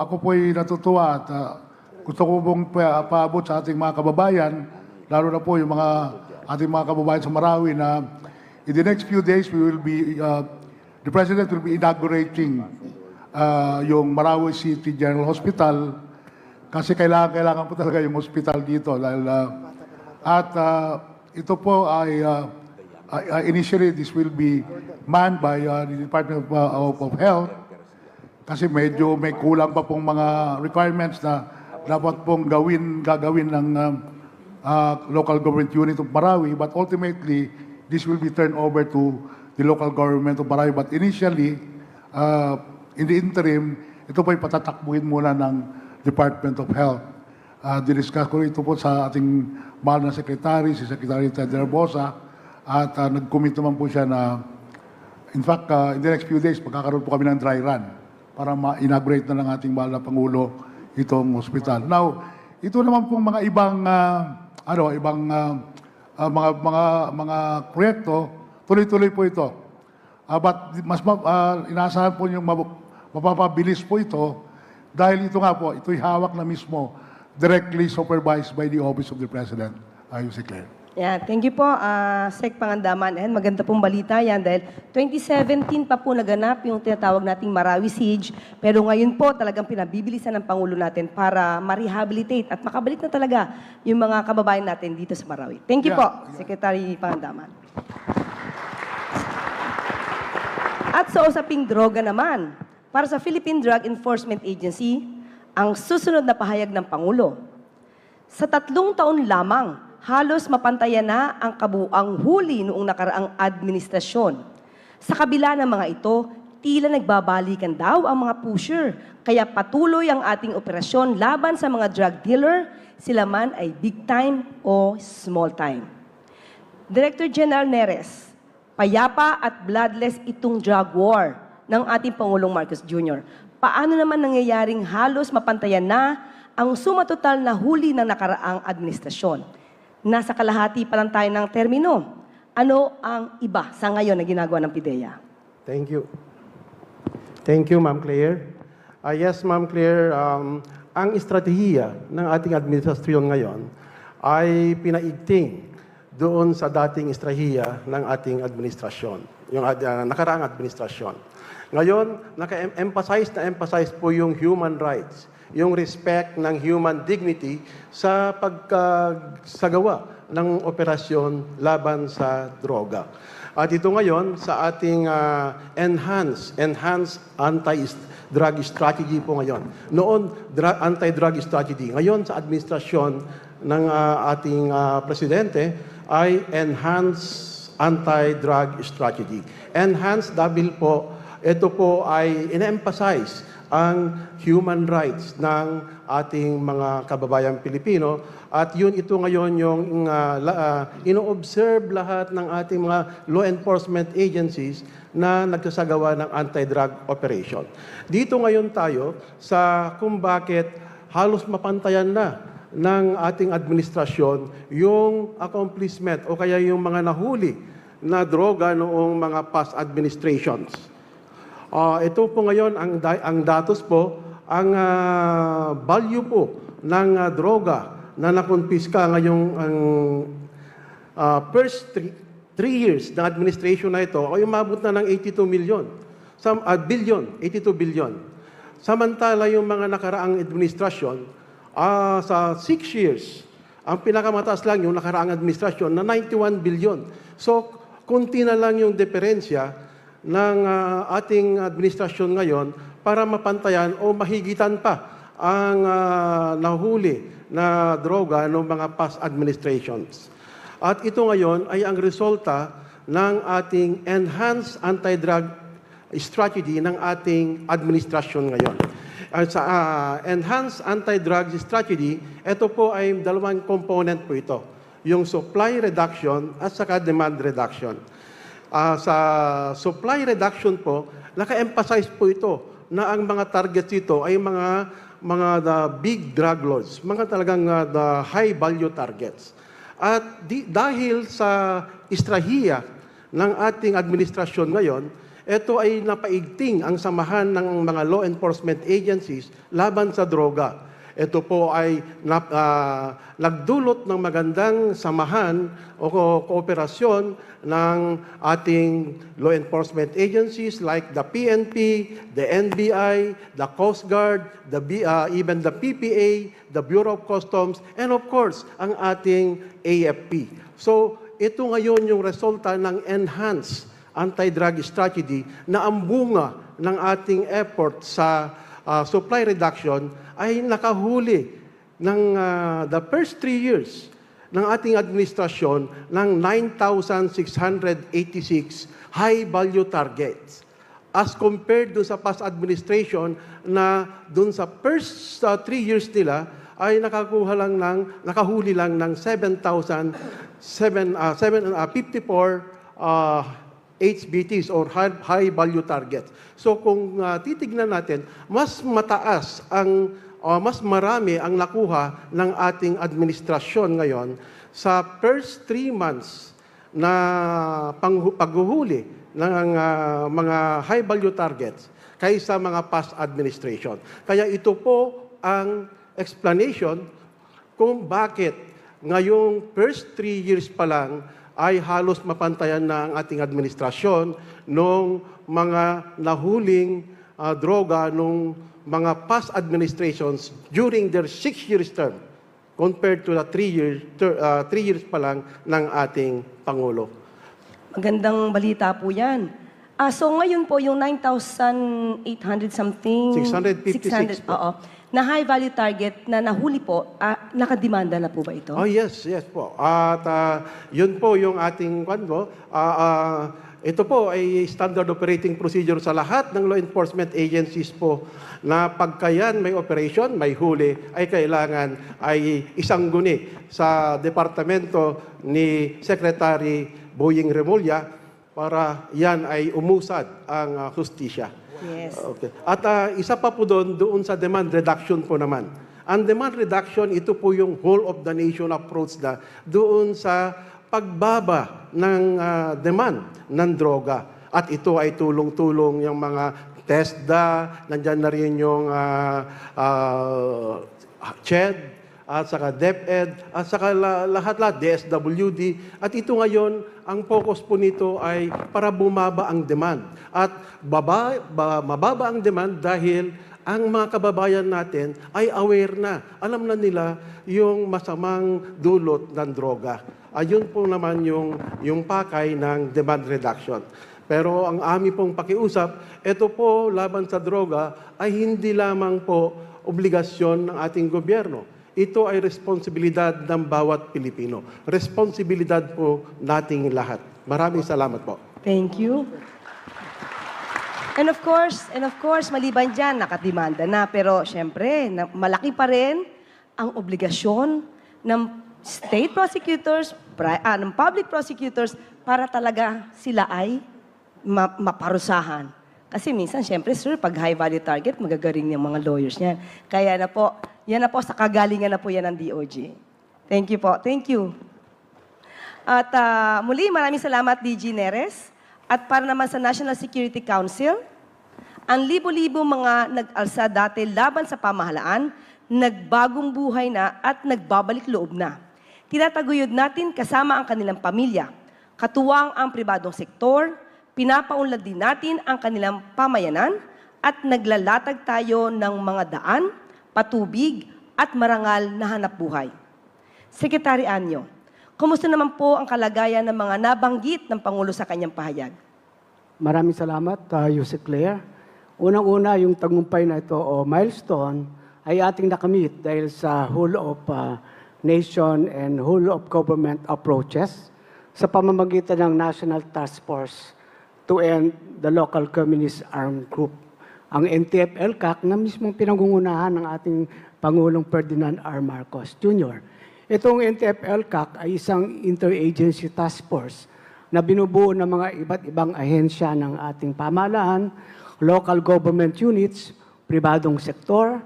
ako po'y natutuwa at gusto ko pong paabot sa ating mga kababayan, lalo na po yung ating mga kababayan sa Marawi na in the next few days, the President will be inaugurating yung Marawi City General Hospital kasi kailangan po talaga yung hospital dito. Ito po ay initially this will be manned by the Department of Health kasi medyo may kulang pa pong mga requirements na dapat pong gagawin ng local government unit of Marawi, but ultimately this will be turned over to the local government of Marawi. But initially, in the interim, ito po ay patatakbuhin muna ng Department of Health. Diniscuss ko ito po sa ating mahal na Secretary, si Secretary Ted Herbosa, at nag-commit naman po siya na, in fact, in the next few days, magkakaroon po kami ng dry run para ma-inaugurate na ng ating mahal na Pangulo itong hospital. Now, ito naman pong mga ibang mga proyekto, tuloy-tuloy po ito. But inaasahan po yung mapapabilis po ito dahil ito nga po, ito'y hawak na mismo directly supervised by the Office of the President. Yusek Claire. Yeah, thank you po, Sec Pangandaman. And maganda pong balita yan dahil 2017 pa po naganap yung tinatawag nating Marawi Siege. Pero ngayon po talagang pinabibilisan ng Pangulo natin para ma-rehabilitate at makabalik na talaga yung mga kababayan natin dito sa Marawi. Thank you po, Secretary Pangandaman. At sa usaping droga naman, para sa Philippine Drug Enforcement Agency, ang susunod na pahayag ng Pangulo. Sa 3 taon lamang, halos mapantayan na ang kabuuang huli noong nakaraang administrasyon. Sa kabila ng mga ito, tila nagbabalikan daw ang mga pusher, kaya patuloy ang ating operasyon laban sa mga drug dealer, sila man ay big time o small time. Director General Neres, payapa at bloodless itong drug war ng ating Pangulong Marcos Jr. Paano naman nangyayaring halos mapantayan na ang sumatotal na huli ng nakaraang administrasyon? Nasa kalahati pa lang tayo ng termino. Ano ang iba sa ngayon na ginagawa ng PIDEA? Thank you. Thank you, Ma'am Claire. Yes, Ma'am Claire, ang estratehiya ng ating administrasyon ngayon ay pinaigting doon sa dating estratehiya ng ating administrasyon, yung nakaraang administrasyon. Ngayon, naka-emphasize po yung human rights, yung respect ng human dignity sa pagsagawa ng operasyon laban sa droga. At ito ngayon sa ating enhanced anti-drug strategy po ngayon. Noon, anti-drug strategy. Ngayon sa administrasyon ng ating presidente ay enhanced anti-drug strategy. Enhanced dahil po, ito po ay ina-emphasize ang human rights ng ating mga kababayang Pilipino at ito ngayon yung ino-observe lahat ng ating mga law enforcement agencies na nagsasagawa ng anti-drug operation. Dito ngayon tayo sa kung bakit halos mapantayan na ng ating administrasyon yung accomplishment o kaya yung mga nahuli na droga noong mga past administrations. Ito po ngayon, ang datos po, ang value po ng droga na nakumpiska ngayong first 3 years ng administration na ito ay umabot na ng 82 billion. Samantala yung mga nakaraang administrasyon, sa 6 years, ang pinakamataas lang yung nakaraang administrasyon na 91 billion. So, kunti na lang yung diferensya ng ating administrasyon ngayon para mapantayan o mahigitan pa ang nahuli na droga ng mga past administrations. At ito ngayon ay ang resulta ng ating enhanced anti-drug strategy ng ating administrasyon ngayon. Sa enhanced anti-drug strategy, ito po ay dalawang component po ito. Yung supply reduction at saka demand reduction. Sa supply reduction po, naka-emphasize po ito na ang mga targets dito ay mga the big drug lords, mga talagang the high value targets. At dahil sa istrahiya ng ating administrasyon ngayon, ito ay napaigting ang samahan ng mga law enforcement agencies laban sa droga. Ito po ay nagdulot ng magandang samahan o kooperasyon ng ating law enforcement agencies like the PNP, the NBI, the Coast Guard, even the PPA, the Bureau of Customs, and of course, ang ating AFP. So, ito ngayon yung resulta ng enhanced anti-drug strategy na ang bunga ng ating effort sa supply reduction ay nakahuli ng the first 3 years ng ating administrasyon ng 9,686 high-value targets as compared do sa past administration na dun sa first 3 years nila ay nakahuli lang ng 7,754 HBTs or high value targets. So kung titignan natin, mas mataas mas marami ang nakuha ng ating administrasyon ngayon sa first 3 months na paghuhuli ng mga high value targets kaysa mga past administration. Kaya ito po ang explanation kung bakit ngayong first 3 years pa lang ay halos mapantayan na ang ating administrasyon nung mga nahuling droga nung mga past administrations during their 6 years term compared to the 3 years pa lang ng ating Pangulo. Magandang balita po yan. So ngayon po yung 9,800 something... 656 po. Oo. Na high value target na nahuli po, nakademanda na po ba ito? Oh yes po. At yun po yung ating ito po ay standard operating procedure sa lahat ng law enforcement agencies po na pagkayan may operation, may huli, ay kailangan ay isang guni sa departamento ni Secretary Boying Remulla para yan ay umusad ang hustisya. Yes. Okay. At isa pa po doon sa demand reduction po naman. Ang demand reduction, ito po yung whole of the nation approach na doon sa pagbaba ng demand ng droga. At ito ay tulong-tulong yung mga TESDA, nandyan na rin yung CHED, at saka DepEd, at saka lahat-lahat, DSWD. At ito ngayon, ang focus po nito ay para bumaba ang demand. At mababa ang demand dahil ang mga kababayan natin ay aware na. Alam na nila yung masamang dulot ng droga. Ayun po naman yung pakay ng demand reduction. Pero ang aming pong pakiusap, ito po laban sa droga ay hindi lamang po obligasyon ng ating gobyerno. Ito ay responsibilidad ng bawat Pilipino. Responsibilidad po nating lahat. Maraming salamat po. Thank you. And of course, maliban dyan, nakademanda na. Pero syempre, malaki pa rin ang obligasyon ng state prosecutors, ng public prosecutors, para talaga sila ay maparusahan. Kasi minsan, syempre, sir, pag high value target, magagaling yung mga lawyers niyan. Kaya na po, yan na po, sa kagalingan na po yan ng DOJ. Thank you po. Thank you. At muli, maraming salamat, DG Neres. At para naman sa National Security Council, ang libo-libo mga nag-alsa dati laban sa pamahalaan, nagbagong buhay na at nagbabalik loob na. Tinataguyod natin kasama ang kanilang pamilya, katuwang ang pribadong sektor, pinapaunlad din natin ang kanilang pamayanan at naglalatag tayo ng mga daan, patubig at marangal na hanap buhay. Secretary Anyo, kumusta naman po ang kalagayan ng mga nabanggit ng Pangulo sa kanyang pahayag? Maraming salamat, Yusek Claire. Unang-una, yung tagumpay na ito o milestone ay ating nakamit dahil sa whole of nation and whole of government approaches sa pamamagitan ng National Task Force to end the local communist armed group. Ang NTF-ELCAC na mismong pinangungunahan ng ating Pangulong Ferdinand R. Marcos Jr. Itong NTF-ELCAC ay isang interagency task force na binubuo ng mga iba't ibang ahensya ng ating pamahalaan, local government units, pribadong sektor,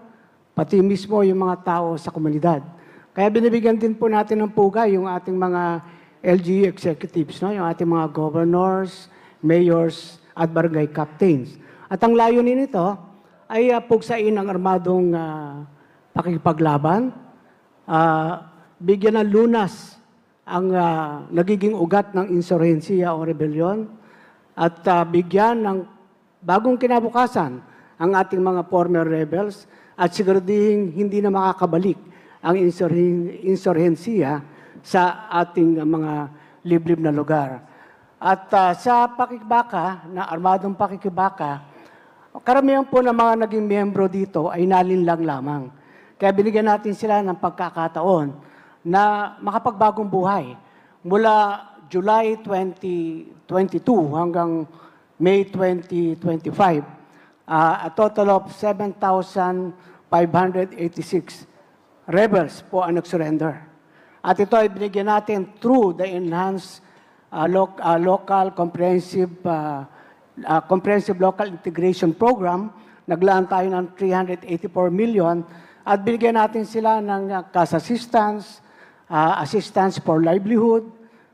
pati mismo yung mga tao sa komunidad. Kaya binibigyan din po natin ng pugay yung ating mga LGU executives, no? Yung ating mga governors, mayors, at barangay captains. At ang layunin nito ay pugsain ang armadong pakikipaglaban, bigyan ng lunas ang nagiging ugat ng insurhensiya o rebellion, at bigyan ng bagong kinabukasan ang ating mga former rebels at siguraduhin hindi na makakabalik ang insurhensiya sa ating mga liblib na lugar. At sa pakikibaka, na armadong pakikibaka, karamihan po ng mga naging miyembro dito ay nalinlang lamang. Kaya binigyan natin sila ng pagkakataon na makapagbagong buhay. Mula July 2022 hanggang May 2025, a total of 7,586 rebels po ang nag-surrender. At ito ay binigyan natin through the enhanced local comprehensive local integration program. Naglaan tayo ng 384 million at binigyan natin sila ng cash assistance, assistance for livelihood,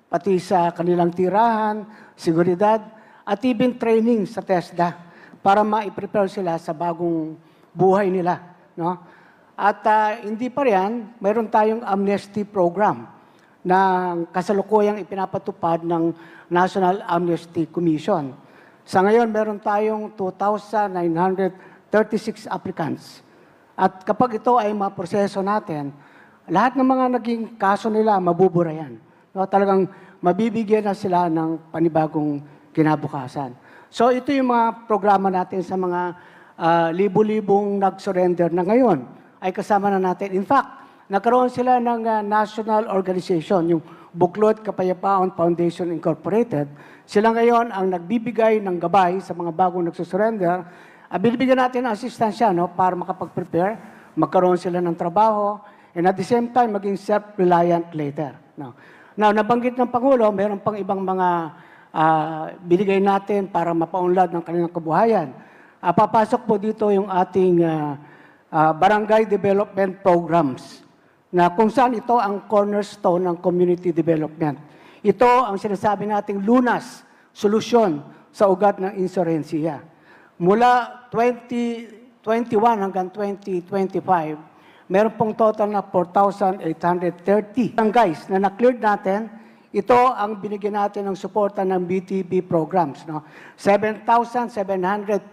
pati sa kanilang tirahan, seguridad, at even training sa TESDA para ma-prepare sila sa bagong buhay nila. No? At hindi pa riyan, mayroon tayong amnesty program na kasalukuyang ipinapatupad ng National Amnesty Commission. Sa ngayon, meron tayong 2,936 applicants. At kapag ito ay maproseso natin, lahat ng mga naging kaso nila, mabubura yan. No, talagang mabibigyan na sila ng panibagong kinabukasan. So ito yung mga programa natin sa mga libu-libong nag-surrender na ngayon ay kasama na natin. In fact, nagkaroon sila ng national organization, yung Buklod Kapayapaan Foundation Incorporated. Sila ngayon ang nagbibigay ng gabay sa mga bagong nagsusurrender. Binibigyan natin ng asistansya para makapag-prepare, magkaroon sila ng trabaho, and at the same time, maging self-reliant later. Now, nabanggit ng Pangulo, mayroon pang ibang mga binigay natin para mapaunlad ng kanilang kabuhayan. Papasok po dito yung ating barangay development programs, na kung saan ito ang cornerstone ng community development. Ito ang sinasabi nating lunas, solusyon sa ugat ng insurhensiya. Mula 2021 hanggang 2025, meron pong total na 4,830 barangays na na-cleared natin. Ito ang binigyan natin ng suporta ng BTB programs. 7,700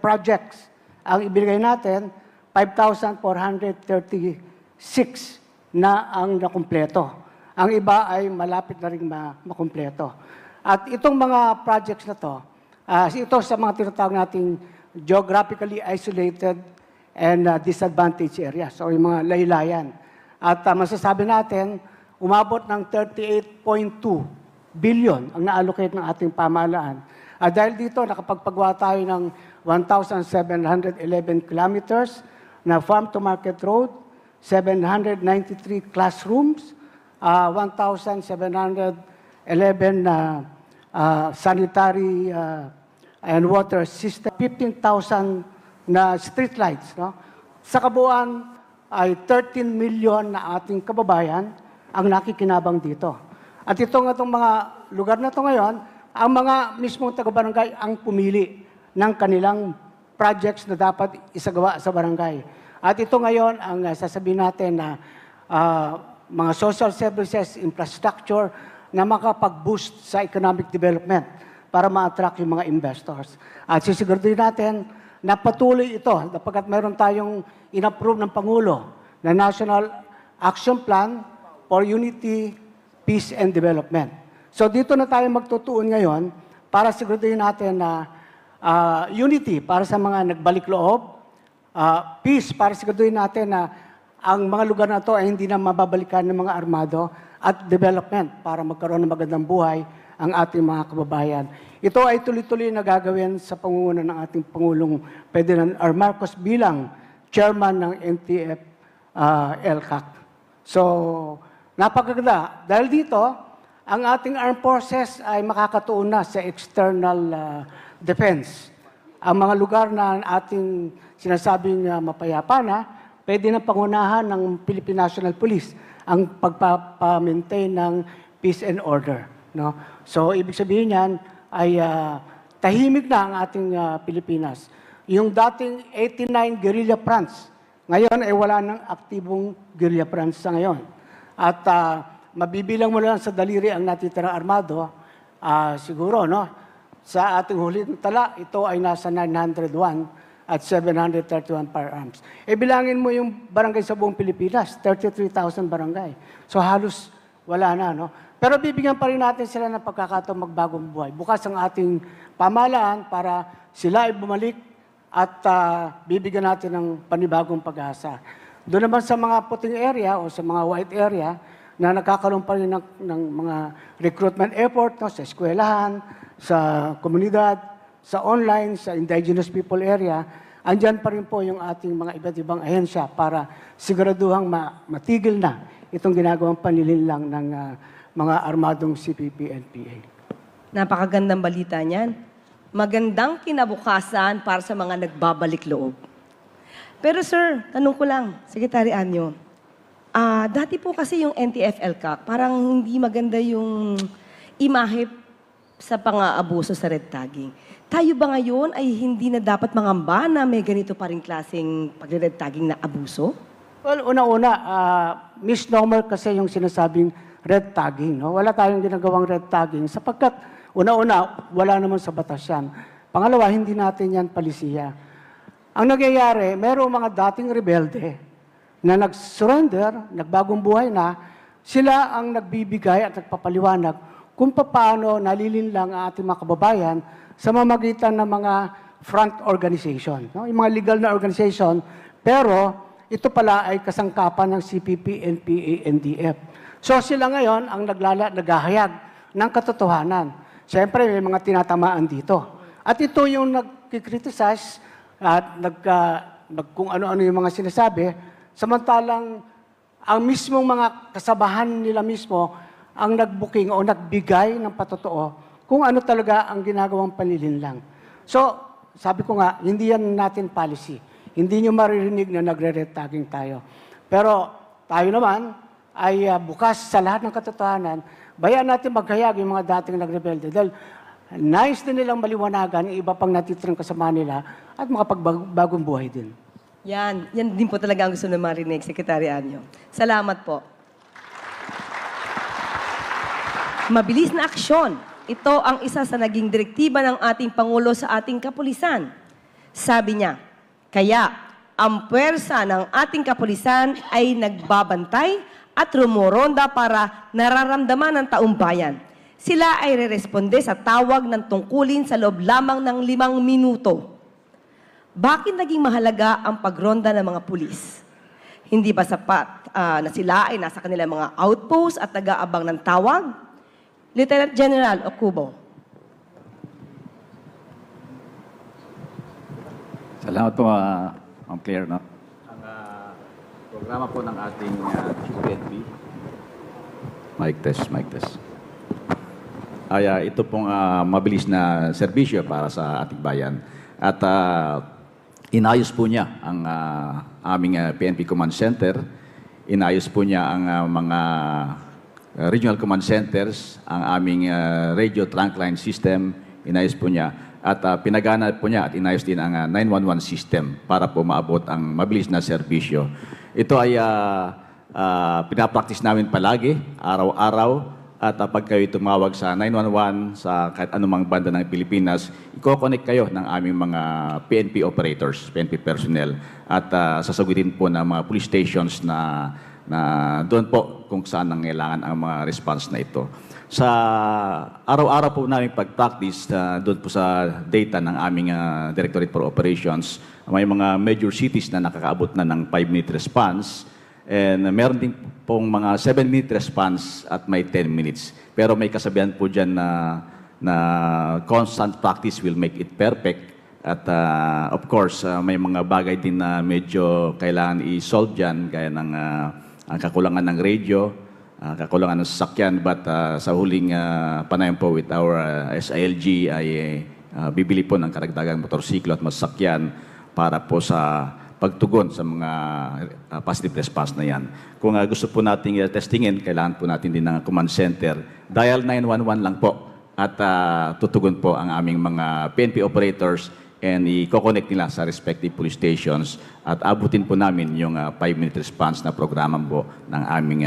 projects ang ibigay natin, 5,436 na ang nakumpleto. Ang iba ay malapit na rin makumpleto. At itong mga projects na to, ito sa mga tinatawag nating geographically isolated and disadvantaged areas, o yung mga laylayan. At masasabi natin, umabot ng 38.2 billion ang na-allocate ng ating pamahalaan. At dahil dito, nakapagpagawa tayo ng 1,711 kilometers na farm-to-market road, 793 classrooms, 1,711 sanitary and water system, 15,000 na street lights. No? Sa kabuuan ay 13 million na ating kababayan ang nakikinabang dito. At itong mga lugar na ito ngayon, ang mga mismong taga-barangay ang pumili ng kanilang projects na dapat isagawa sa barangay. At ito ngayon ang sasabihin natin na mga social services, infrastructure na makapag-boost sa economic development para ma-attract yung mga investors. At sisiguraduhin natin na patuloy ito sapagkat meron tayong in-approve ng Pangulo na National Action Plan for Unity, Peace, and Development. So dito na tayo magtutuon ngayon para siguraduhin natin na unity para sa mga nagbalik loob, peace para siguraduhin natin na ang mga lugar na to ay hindi na mababalikan ng mga armado, at development para magkaroon ng magandang buhay ang ating mga kababayan. Ito ay tuloy-tuloy na gagawin sa pangunguna ng ating Pangulong Ferdinand R. Marcos bilang chairman ng NTF LCAC. So, napakaganda. Dahil dito, ang ating armed forces ay makakatuon na sa external defense. Ang mga lugar na ating sinasabing mapayapa na, pwede na pangunahan ng Philippine National Police ang pagpapamaintain ng peace and order. No? So, ibig sabihin yan ay tahimik na ang ating Pilipinas. Yung dating 89 guerrilla fronts, ngayon ay wala ng aktibong guerrilla fronts sa ngayon. At mabibilang mo lang sa daliri ang natitirang armado, siguro, no? Sa ating huling tala, ito ay nasa 901 at 731 firearms. E bilangin mo yung barangay sa buong Pilipinas, 33,000 barangay. So halos wala na, no? Pero bibigyan pa rin natin sila ng pagkakataon magbagong buhay. Bukas ang ating pamahalaan para sila ay bumalik at bibigyan natin ng panibagong pag-asa. Doon naman sa mga puting area o sa mga white area na nagkakaroon pa rin ng mga recruitment effort, no, sa eskwelahan, sa komunidad, sa online, sa indigenous people area, andyan pa rin po yung ating mga iba't ibang ahensya para siguraduhang matigil na itong ginagawang panlilinlang ng mga armadong CPP-NPA. Napakagandang balita niyan. Magandang kinabukasan para sa mga nagbabalik loob. Pero sir, tanong ko lang, Secretary Anyo, dati po kasi yung NTF-LCAC, parang hindi maganda yung imahe sa pang-aabuso sa red tagging. Tayo ba ngayon ay hindi na dapat mangamba na may ganito pa rin klaseng pagre-red tagging na abuso? Well, una-una, misnomer kasi yung sinasabing red tagging. No? Wala tayong ginagawang red tagging sapagkat una-una, wala naman sa batas yan. Pangalawa, hindi natin yan palisiya. Ang nangyayari, merong mga dating rebelde na nag-surrender, nagbagong buhay na, sila ang nagbibigay at nagpapaliwanag kung paano nalilinlang ang ating mga kababayan sa mamagitan ng mga front organization. No? Yung mga legal na organization, pero ito pala ay kasangkapan ng CPP, NPA, NDF. So sila ngayon ang naghahayag ng katotohanan. Siyempre, may mga tinatamaan dito. At ito yung nagkikriticize at kung ano-ano yung mga sinasabi, samantalang ang mismong mga kasabahan nila mismo ang nagbuking o nagbigay ng patotoo kung ano talaga ang ginagawang panlilinlang. So, sabi ko nga, hindi yan natin policy. Hindi nyo maririnig na nagre-red tagging tayo. Pero tayo naman ay bukas sa lahat ng katotohanan, bayaan natin maghayag yung mga dating nagrebelde. Dahil nice din nilang maliwanagan yung iba pang natitirang kasama nila at makapagbagong buhay din. Yan din po talaga ang gusto na marinig, Secretary Anyo. Salamat po. Mabilis na aksyon. Ito ang isa sa naging direktiba ng ating Pangulo sa ating kapulisan. Sabi niya, kaya ang puwersa ng ating kapulisan ay nagbabantay at rumoronda para nararamdaman ng taong bayan. Sila ay reresponde sa tawag ng tungkulin sa loob lamang ng 5 minuto. Bakit naging mahalaga ang pagronda ng mga pulis? Hindi ba sapat na sila ay nasa kanilang mga outpost at nag-aabang ng tawag? Lieutenant General Okubo. Salamat po, Ma'am Claire. No? Ang programa po ng ating PNP. Mic test, mic test. ay ito pong mabilis na serbisyo para sa ating bayan. At inayos po niya ang aming PNP Command Center. Inayos po niya ang mga regional command centers, ang aming radio trunk line system, inayos po niya. At pinagana po niya at inayos din ang 911 system para po maabot ang mabilis na serbisyo. Ito ay pinapractice namin palagi, araw-araw. At pag kayo tumawag sa 911 sa kahit anumang banda ng Pilipinas, i-connect kayo ng aming mga PNP operators, PNP personnel, at sasagutin po ng mga police stations na doon po kung saan nangailangan ang mga response na ito. Sa araw-araw po namin pag-practice doon po sa data ng aming Directorate for Operations, may mga major cities na nakakaabot na ng 5-minute response. And meron din pong mga 7-minute response at may 10 minutes. Pero may kasabihan po dyan na constant practice will make it perfect. At of course, may mga bagay din na medyo kailangan i-solve dyan, gaya ng ang kakulangan ng radio, kakulangan ng sasakyan. But sa huling panayam po with our SILG ay bibili po ng karagdagang motorsiklo at masakyan para po sa pagtugon sa mga positive response na yan. Kung gusto po nating testingin, kailangan po natin din ng command center. Dial 911 lang po at tutugon po ang aming mga PNP operators and i-connect nila sa respective police stations at abutin po namin yung 5-minute response na programa po ng aming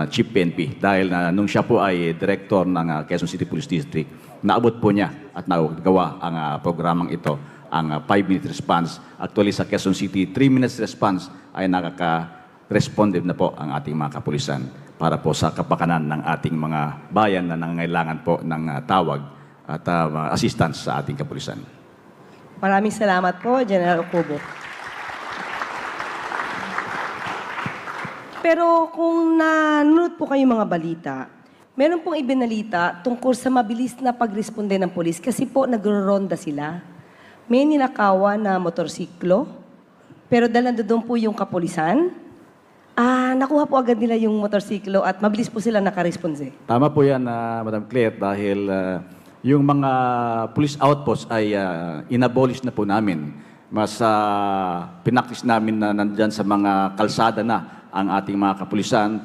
Chief PNP. Dahil nung siya po ay director ng Quezon City Police District, naabot po niya at nagawa ang programang ito, ang 5-minute response. Actually, sa Quezon City, 3 minutes response ay nakaka-responsive na po ang ating mga kapulisan para po sa kapakanan ng ating mga bayan na nangangailangan po ng tawag at assistance sa ating kapulisan. Maraming salamat po, General Ocobo. Pero kung nanonood po kayo mga balita, meron pong ibinalita tungkol sa mabilis na pagresponde ng polis kasi po nagro-ronda sila. May ninakawan na motorsiklo, pero dahil nandoon po yung kapulisan, nakuha po agad nila yung motorsiklo at mabilis po sila nakaresponde. Tama po yan, Madam Claire, dahil yung mga police outposts ay inabolish na po namin. Mas pinaktis namin na nandyan sa mga kalsada na ang ating mga kapulisan.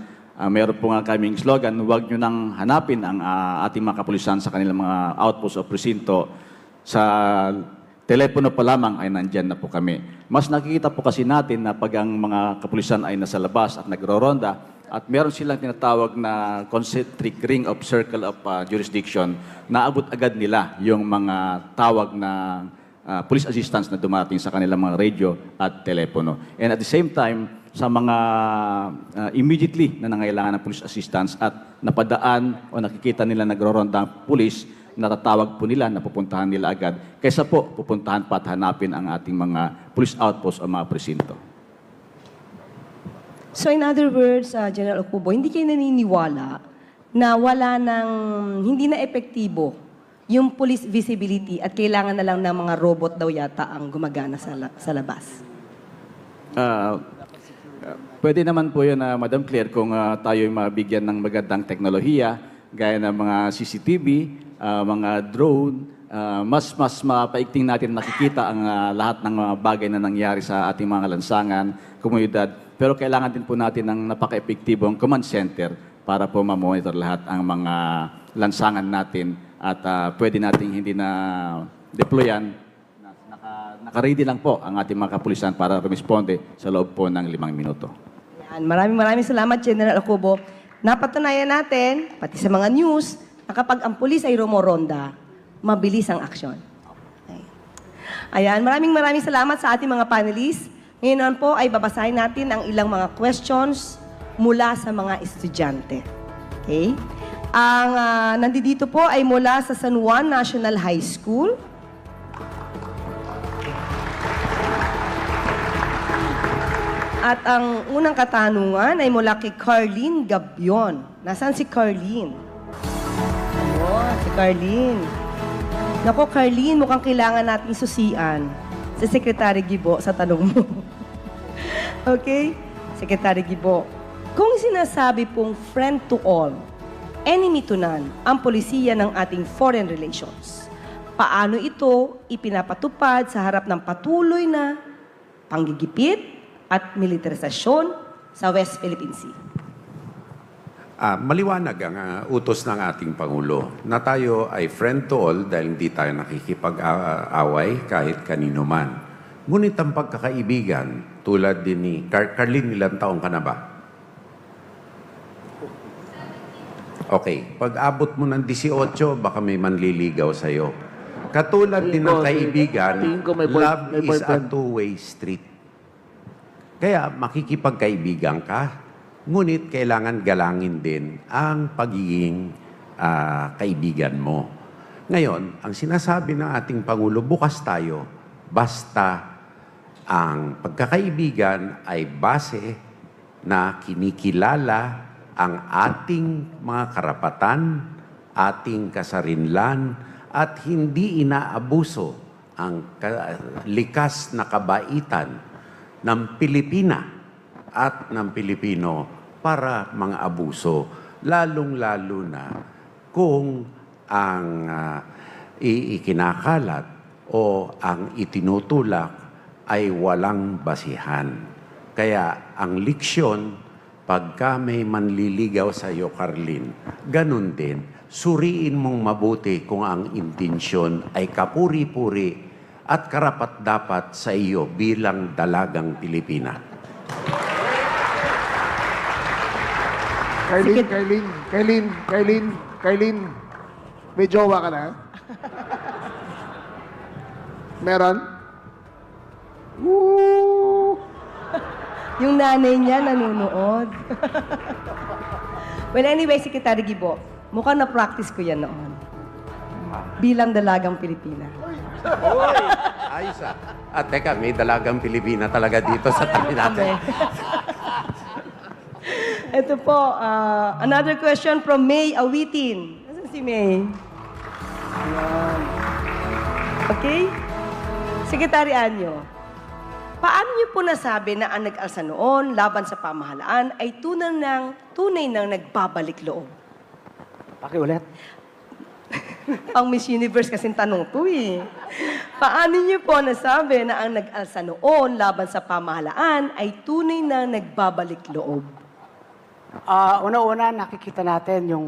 Meron po nga kaming slogan, huwag nyo nang hanapin ang ating mga kapulisan sa kanilang mga outposts o presinto. Sa telepono pa lamang ay nandyan na po kami. Mas nakikita po kasi natin na pag ang mga kapulisan ay nasa labas at nagro-ronda at meron silang tinatawag na concentric ring of circle of jurisdiction, naabot agad nila yung mga tawag na police assistance na dumating sa kanilang mga radio at telepono. And at the same time, sa mga immediately na nangailangan ng police assistance at napadaan o nakikita nila nagro-ronda ang police, natatawag po nila, napupuntahan nila agad, kaysa po pupuntahan pa at hanapin ang ating mga police outposts o mga presinto. So in other words, General Ocobo, hindi kayo naniniwala na hindi na epektibo yung police visibility at kailangan na lang ng mga robot daw yata ang gumagana sa labas? Pwede naman po yun, Madam Claire, kung tayo mabigyan ng magandang teknolohiya, gaya ng mga CCTV, mga drone, mas mapaigting natin nakikita ang lahat ng mga bagay na nangyari sa ating mga lansangan, komunidad. Pero kailangan din po natin ng napaka-epektibong command center para po ma-monitor lahat ang mga lansangan natin at pwede nating hindi na deployan. Naka-ready lang po ang ating mga kapulisan para rumisponde sa loob po ng 5 minuto. Yan. Maraming salamat, General Ocobo. Napatunayan natin, pati sa mga news, na kapag ang pulis ay rumoronda, mabilis ang aksyon. Okay. Ayan, maraming salamat sa ating mga panelists. Ngayon po ay babasahin natin ang ilang mga questions mula sa mga estudyante. Okay? Ang nandito po ay mula sa San Juan National High School. At ang unang katanungan ay mula kay Carlene Gabion. Nasaan si Carlene? Si Carlene. Nako, Carlene, mukhang kailangan nating susian si Secretary Gibo sa tanong mo. Okay? Secretary Gibo, kung sinasabi pong friend to all enemy to none ang polisiya ng ating foreign relations? Paano ito ipinapatupad sa harap ng patuloy na panggigipit at militarisasyon sa West Philippine Sea? Maliwanag ang utos ng ating Pangulo na tayo ay friend to all dahil hindi tayo nakikipag-away kahit kanino man. Ngunit ang pagkakaibigan, tulad din ni Carlin, ilang taong ka na ba? Okay, pag abot mo ng 18, baka may manliligaw sa'yo. Katulad din ng kaibigan, love is a two-way street. Kaya makikipagkaibigan ka, ngunit kailangan galangin din ang pagiging kaibigan mo. Ngayon, ang sinasabi ng ating Pangulo, bukas tayo, basta ang pagkakaibigan ay base na kinikilala ang ating mga karapatan, ating kasarinlan, at hindi inaabuso ang likas na kabaitan ng Pilipina at ng Pilipino para mga abuso, lalong-lalo na kung ang ikinakalat o ang itinutulak ay walang basihan. Kaya ang leksyon, pagka may manliligaw sa iyo, Carlin, ganun din, suriin mong mabuti kung ang intensyon ay kapuri-puri at karapat-dapat sa iyo bilang dalagang Pilipina. Kailin, may jowa ka na? Meron? Woo! Yung nanay niya nanonood. Well, anyway, Secretary Gibo, mukhang na-practice ko yan noon. Bilang dalagang Pilipina. Uy! Ayos ah. At teka, may dalagang Pilipina talaga dito sa tabi natin. Ito po, another question from May Awitin. Nasaan si May? Okay? Secretary Anyo, paano niyo po nasabi na ang nag-alsa noon laban sa pamahalaan ay tunay nang nagbabalik loob? Pakiulit. Ang Miss Universe kasing tanong to eh. Paano niyo po nasabi na ang nag-alsa noon laban sa pamahalaan ay tunay nang nagbabalik loob? Una-una, nakikita natin yung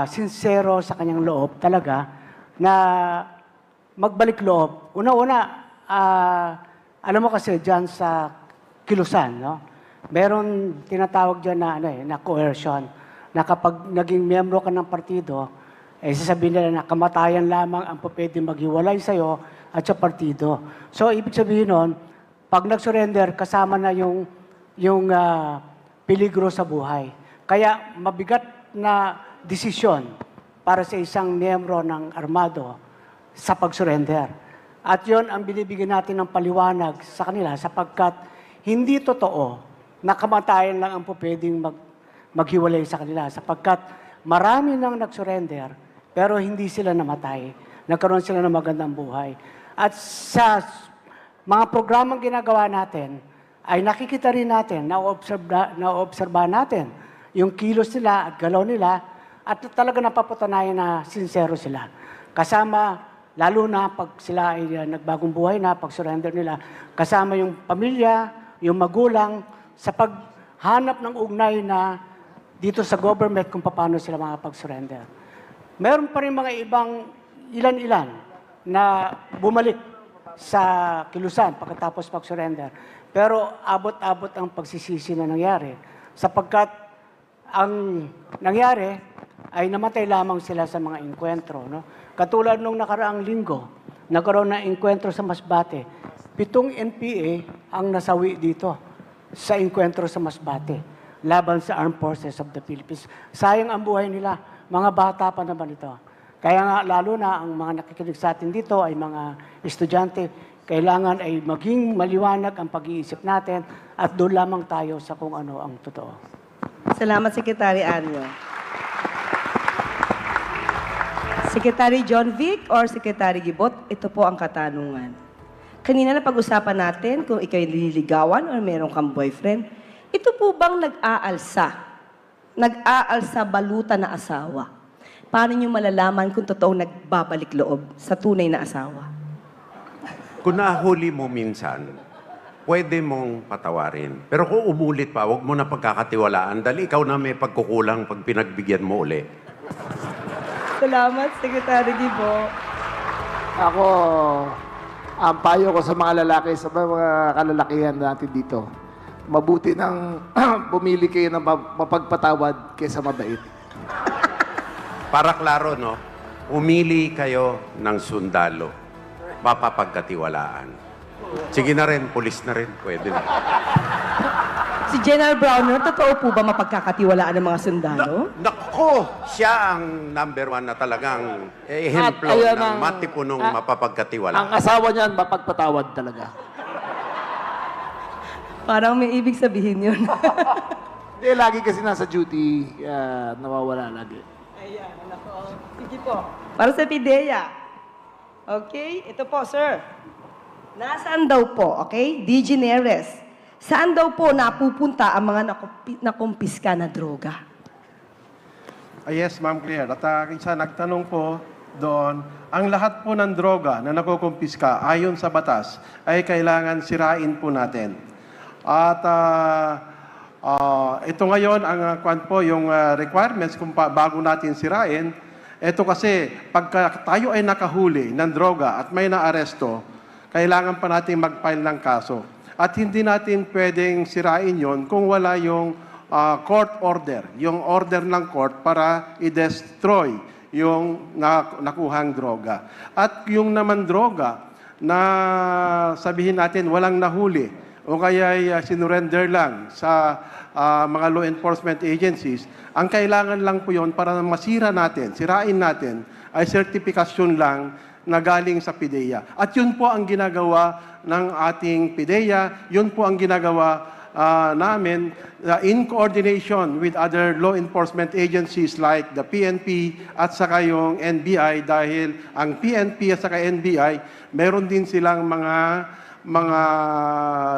sincero sa kanyang loob talaga na magbalik loob. Una-una, alam mo kasi dyan sa kilusan, no? Meron tinatawag dyan na coercion, na kapag naging miyembro ka ng partido, sasabihin nila na kamatayan lamang ang pwede maghiwalay sa'yo at sa partido. So, ibig sabihin nun, pag nag-surrender, kasama na yung peligro sa buhay. Kaya mabigat na desisyon para sa isang miyembro ng armado sa pag-surrender. At yon ang binibigyan natin ng paliwanag sa kanila sapagkat hindi totoo na kamatayan lang ang pwedeng maghiwalay sa kanila sapagkat marami nang nag-surrender pero hindi sila namatay. Nagkaroon sila ng magandang buhay. At sa mga programang ginagawa natin, ay nakikita rin natin, na-obserba natin yung kilos nila at galaw nila at talaga napapatunayan na sincero sila. Kasama, lalo na pag sila ay nagbagong buhay na, pag surrender nila, kasama yung pamilya, yung magulang, sa paghanap ng ugnay na dito sa government kung paano sila makapag-surrender. Meron pa rin mga ibang ilan-ilan na bumalik sa kilusan pagkatapos pag-surrender. Pero abot-abot ang pagsisisi na nangyari. Sapagkat ang nangyari ay namatay lamang sila sa mga engkwentro. No? Katulad nung nakaraang linggo, nagkaroon ng engkwentro sa Masbate. 7 NPA ang nasawi dito sa engkwentro sa Masbate laban sa Armed Forces of the Philippines. Sayang ang buhay nila. Mga bata pa naman ito. Kaya nga lalo na ang mga nakikinig sa atin dito ay mga estudyante. Kailangan ay maging maliwanag ang pag-iisip natin at doon lamang tayo sa kung ano ang totoo. Salamat, Secretary Anyo. Secretary John Vic or Secretary Gibot, ito po ang katanungan. Kanina na pag-usapan natin kung ikaw'y nililigawan o meron kang boyfriend. Ito po bang nag-aalsa nag-aalsa baluta na asawa, paano nyo malalaman kung totoong nagbabalik loob sa tunay na asawa? Kung nahuli mo minsan, pwede mong patawarin. Pero kung umulit pa, huwag mo na pagkakatiwalaan dahil ikaw na may pagkukulang pag pinagbigyan mo uli. Salamat, Secretary Gibo. Ako, ang payo ko sa mga lalaki, sa mga kalalakihan natin dito, mabuti nang bumili kayo ng mapagpatawad kaysa mabait. Para klaro, no? Umili kayo ng sundalo. Mapapagkatiwalaan. Sige na rin, pulis na rin. Pwede na. Si General Browner, totoo po ba mapagkakatiwalaan ng mga sundalo? Nako! Siya ang number 1 na talagang ehemplo At ayan ng ang- matipunong Ang mapapagkatiwalaan. asawa niyan, mapagpatawad talaga. Parang may ibig sabihin yun. Hindi, lagi kasi nasa duty, nawawala lagi. Ayan, nako. Sige po. Para sa PIDEA. Okay? Ito po, sir. Nasaan daw po, okay? DG Neres. Saan daw po napupunta ang mga nakumpiska na droga? Yes, Ma'am Claire. At isa nagtanong po doon, ang lahat po ng droga na nakukumpiska ayon sa batas ay kailangan sirain po natin. At ito ngayon, ang kwan po, yung requirements kung bago natin sirain, ito kasi, pagka tayo ay nakahuli ng droga at may naaresto, kailangan pa natin mag-file ng kaso. At hindi natin pwedeng sirain yon kung wala yung court order, yung order ng court para i-destroy yung nakuhang droga. At yung naman droga na sabihin natin walang nahuli o kaya sinurrender lang sa mga law enforcement agencies, ang kailangan lang po yun para masira natin, sirain natin, ay sertifikasyon lang na galing sa PIDEA. At yun po ang ginagawa ng ating PIDEA, yun po ang ginagawa namin in coordination with other law enforcement agencies like the PNP at saka yung NBI, dahil ang PNP at saka NBI, meron din silang mga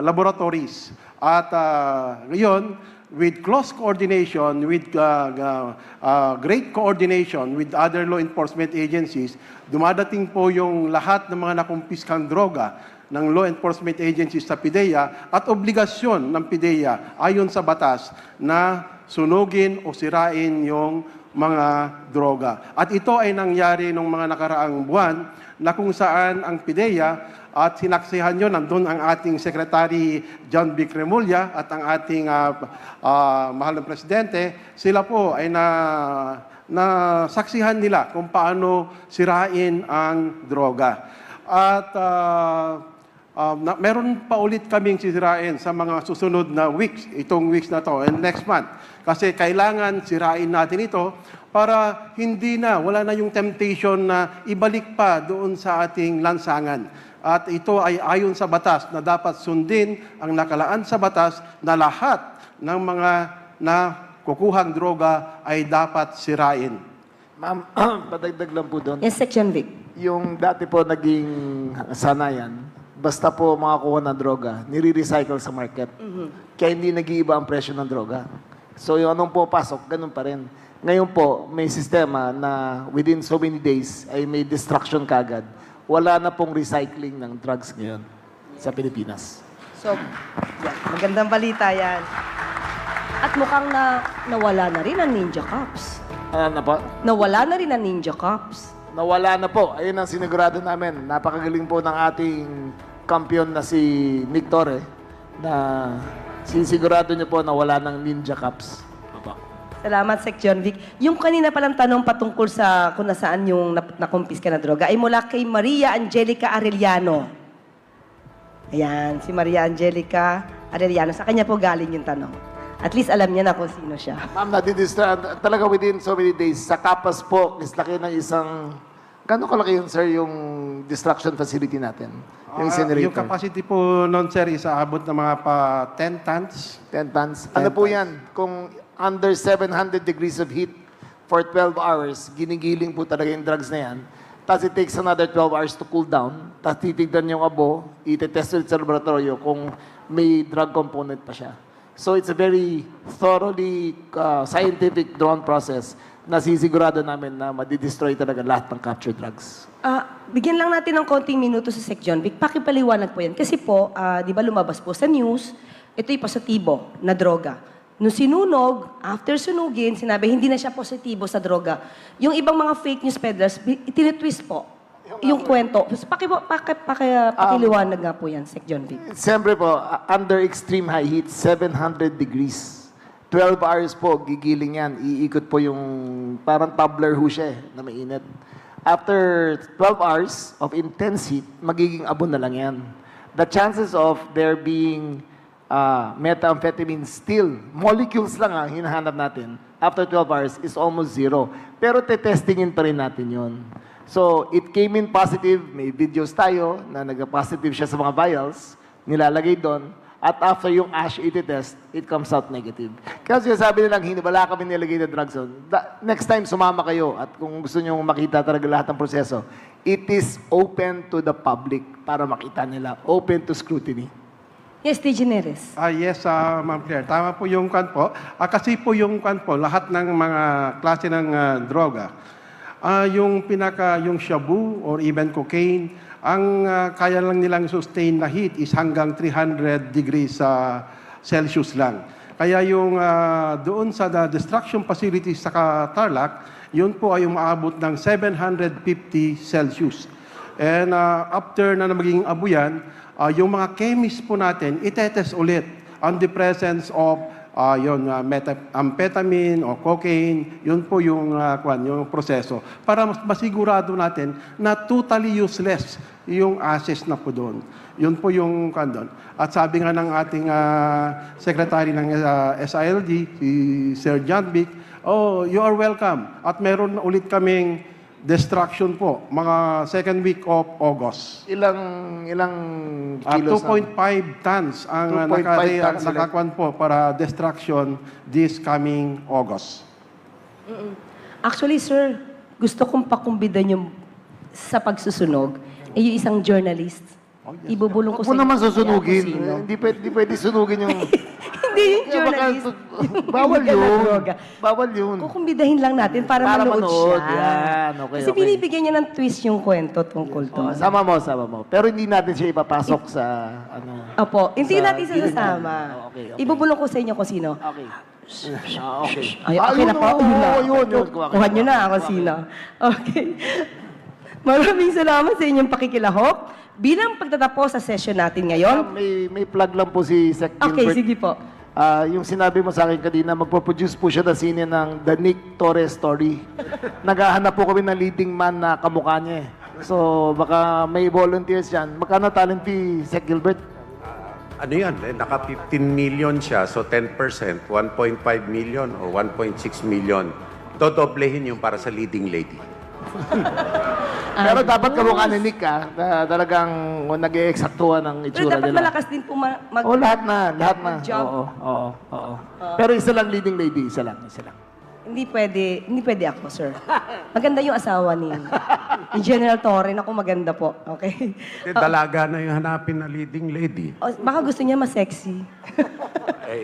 laboratories. At ngayon, with close coordination, with great coordination with other law enforcement agencies, dumadating po yung lahat ng mga nakumpiskang droga ng law enforcement agencies sa PIDEA at obligasyon ng PIDEA ayon sa batas na sunugin o sirain yung mga droga. At ito ay nangyari nung mga nakaraang buwan na kung saan ang PIDEA at sinaksihan nyo, nandun ang ating Secretary John B. Cremulya at ang ating mahal na Presidente, sila po ay nasaksihan nila kung paano sirain ang droga. At meron pa ulit kaming sisirain sa mga susunod na weeks, itong weeks na to and next month. Kasi kailangan sirain natin ito para wala na yung temptation na ibalik pa doon sa ating lansangan. At ito ay ayon sa batas na dapat sundin ang nakalaan sa batas na lahat ng mga kukuhang droga ay dapat sirain. Ma'am, padagdag lang po doon. Yes, Section Vic. Yung dati po naging sanayan, basta po makakuha ng droga, nire-recycle sa market. Kaya hindi nag-iiba ang presyo ng droga. So yung anong po pasok, ganun pa rin. Ngayon po, may sistema na within so many days ay may destruction kagad. Wala na pong recycling ng drugs ngayon sa Pilipinas. So, yan, magandang balita yan. At mukhang nawala na rin ang Ninja Cups. Ano na po? Nawala na rin ang Ninja Cups. Nawala na po. Ayun ang sinigurado namin. Napakagaling po ng ating kampiyon na si Nick Torre na sinisigurado niyo po na wala ng Ninja Cups. Salamat, Section Vic. Yung kanina palang tanong patungkol sa kung nasaan yung nakumpiska na droga ay mula kay Maria Angelica Arellano. Ayan, si Maria Angelica Arellano. Sa kanya po galing yung tanong. At least alam niya na kung sino siya. Ma'am, talaga within so many days, sa Kapas po, laki ng isang... Gano'ng kalaki yun, sir, yung destruction facility natin? Yung incinerator? Yung capacity po nun, sir, is aabot na mga 10 tons. 10 tons. Ano po yan? Kung under 700 degrees of heat for 12 hours, ginigiling po talaga yung drugs na yan. Tapos it takes another 12 hours to cool down. Tapos titignan yung abo, itetest ulit sa laboratorio kung may drug component pa siya. So it's a very thoroughly scientific drawn process na sisigurado namin na madidestroy talaga lahat ng captured drugs. Bigyan lang natin ng konting minuto sa Sec. John Vic. Pakipaliwanag po yan. Kasi po, di ba lumabas po sa news, ito'y positibo na droga. Nung sinunog, after sunugin, sinabi hindi na siya positibo sa droga. Yung ibang mga fake news peddlers, itinitwist po yung kwento. So, pakiliwanag nga po yan, Sec. John Vic. Siyempre po, under extreme high heat, 700 degrees. 12 hours po, gigiling yan. Iikot po yung parang tumbler ho siya na mainit. After 12 hours of intense heat, magiging abon na lang yan. The chances of there being methamphetamine still, molecules lang ang hinahanap natin, after 12 hours is almost zero. Pero tetestingin pa rin natin yun. So, it came in positive. May videos tayo na nag-positive siya sa mga vials, nilalagay doon, at after yung ash iti-test, it comes out negative. Kasi sabi nilang, wala kami nilagay na drugs doon. Next time, sumama kayo at kung gusto nyo makita talaga lahat ng proseso, it is open to the public para makita nila. Open to scrutiny. Yes, TG Neres. Yes, Ma'am Claire. Tama po yung kwan po. Kasi po yung kwan po, lahat ng mga klase ng droga, yung shabu or even cocaine, ang kaya lang nilang sustain na heat is hanggang 300 degrees Celsius lang. Kaya yung doon sa destruction facilities sa Tarlac, yun po ay umaabot ng 750 Celsius. And after na maging abo yan, yung mga chemists po natin, itetest ulit on the presence of methamphetamine o cocaine, yun po yung proseso. Para masigurado natin na totally useless yung ashes na po doon. Yun po yung doon. At sabi nga ng ating secretary ng SILD, si Sir John Vic, you are welcome. At meron ulit kaming destruction po, mga second week of August. Ilang at kilos 2.5 tons ang nakakuan po para destruction this coming August. Actually, sir, gusto kong pakumbidan yung sa pagsusunog, yung isang journalist. Ibubulong ko Huwag mo naman susunugin. sino. Hindi pwede sunugin yung... Hindi yung journalist. Bawal yun. Bawal yun. Kukumbidahin lang natin para manood siya. Yan. Okay, Kasi binibigyan niya ng twist yung kwento tungkol to. Sama mo. Pero hindi natin siya ipapasok sa Opo, hindi sa natin sasama. Okay. Ibubulong ko sa inyo kung sino. Okay. Okay. Ay, okay na po. Yun. Kuha niyo na ako sino. Okay. Maraming salamat sa inyong pakikilahok. Bilang pagtatapos sa session natin ngayon. May plug lang po si Sec Gilbert. Okay, sige po. Yung sinabi mo sa akin kanina, magpo-produce po siya ng sine ng The Nick Torres Story. Naghahanap po kami ng leading man na kamukha niya eh. So, baka may volunteers yan. Magkano talent fee, Sec Gilbert? Ano yan? Naka 15 million siya, so 10%, 1.5 million or 1.6 million. Dodoblehin yung para sa leading lady. Pero dapat kamukha ni Nick na talagang nag-e-eksaktuhan ng Pero itsura dapat nila. malakas din po lahat na. mag-job. Oo. Pero isa lang leading lady, isa lang. Hindi pwede ako, sir. Maganda yung asawa ni General Torre. Ako maganda po. Okay? Dalaga na yung hanapin na leading lady. Baka gusto niya mas-sexy.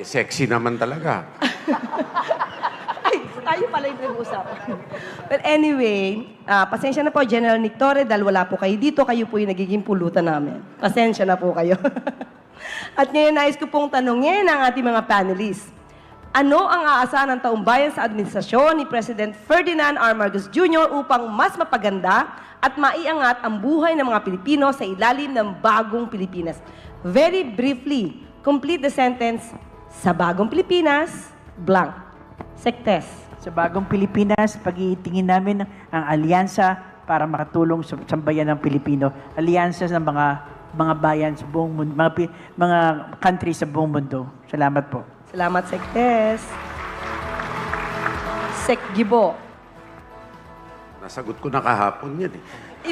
Sexy naman talaga. Tayo pala yung pinag-uusapan. But anyway, pasensya na po, General Nick Torre, dahil wala po kayo dito, kayo po yung nagiging pulutan namin. Pasensya na po kayo. At ngayon, nais ko pong tanungin ang ating mga panelists. Ano ang aasahan ng taong bayan sa administrasyon ni President Ferdinand R. Marcos Jr. upang mas mapaganda at maiangat ang buhay ng mga Pilipino sa ilalim ng bagong Pilipinas? Very briefly, complete the sentence, sa bagong Pilipinas, blank. Sektes. Sa bagong Pilipinas, pag-iitingin namin ang alyansa para makatulong sa sambayan ng Pilipino. Alyansa ng mga bayan sa buong mundo, mga country sa buong mundo. Salamat po. Salamat, Sektes. Sek Gibo. Nasagot ko na kahapon yan eh.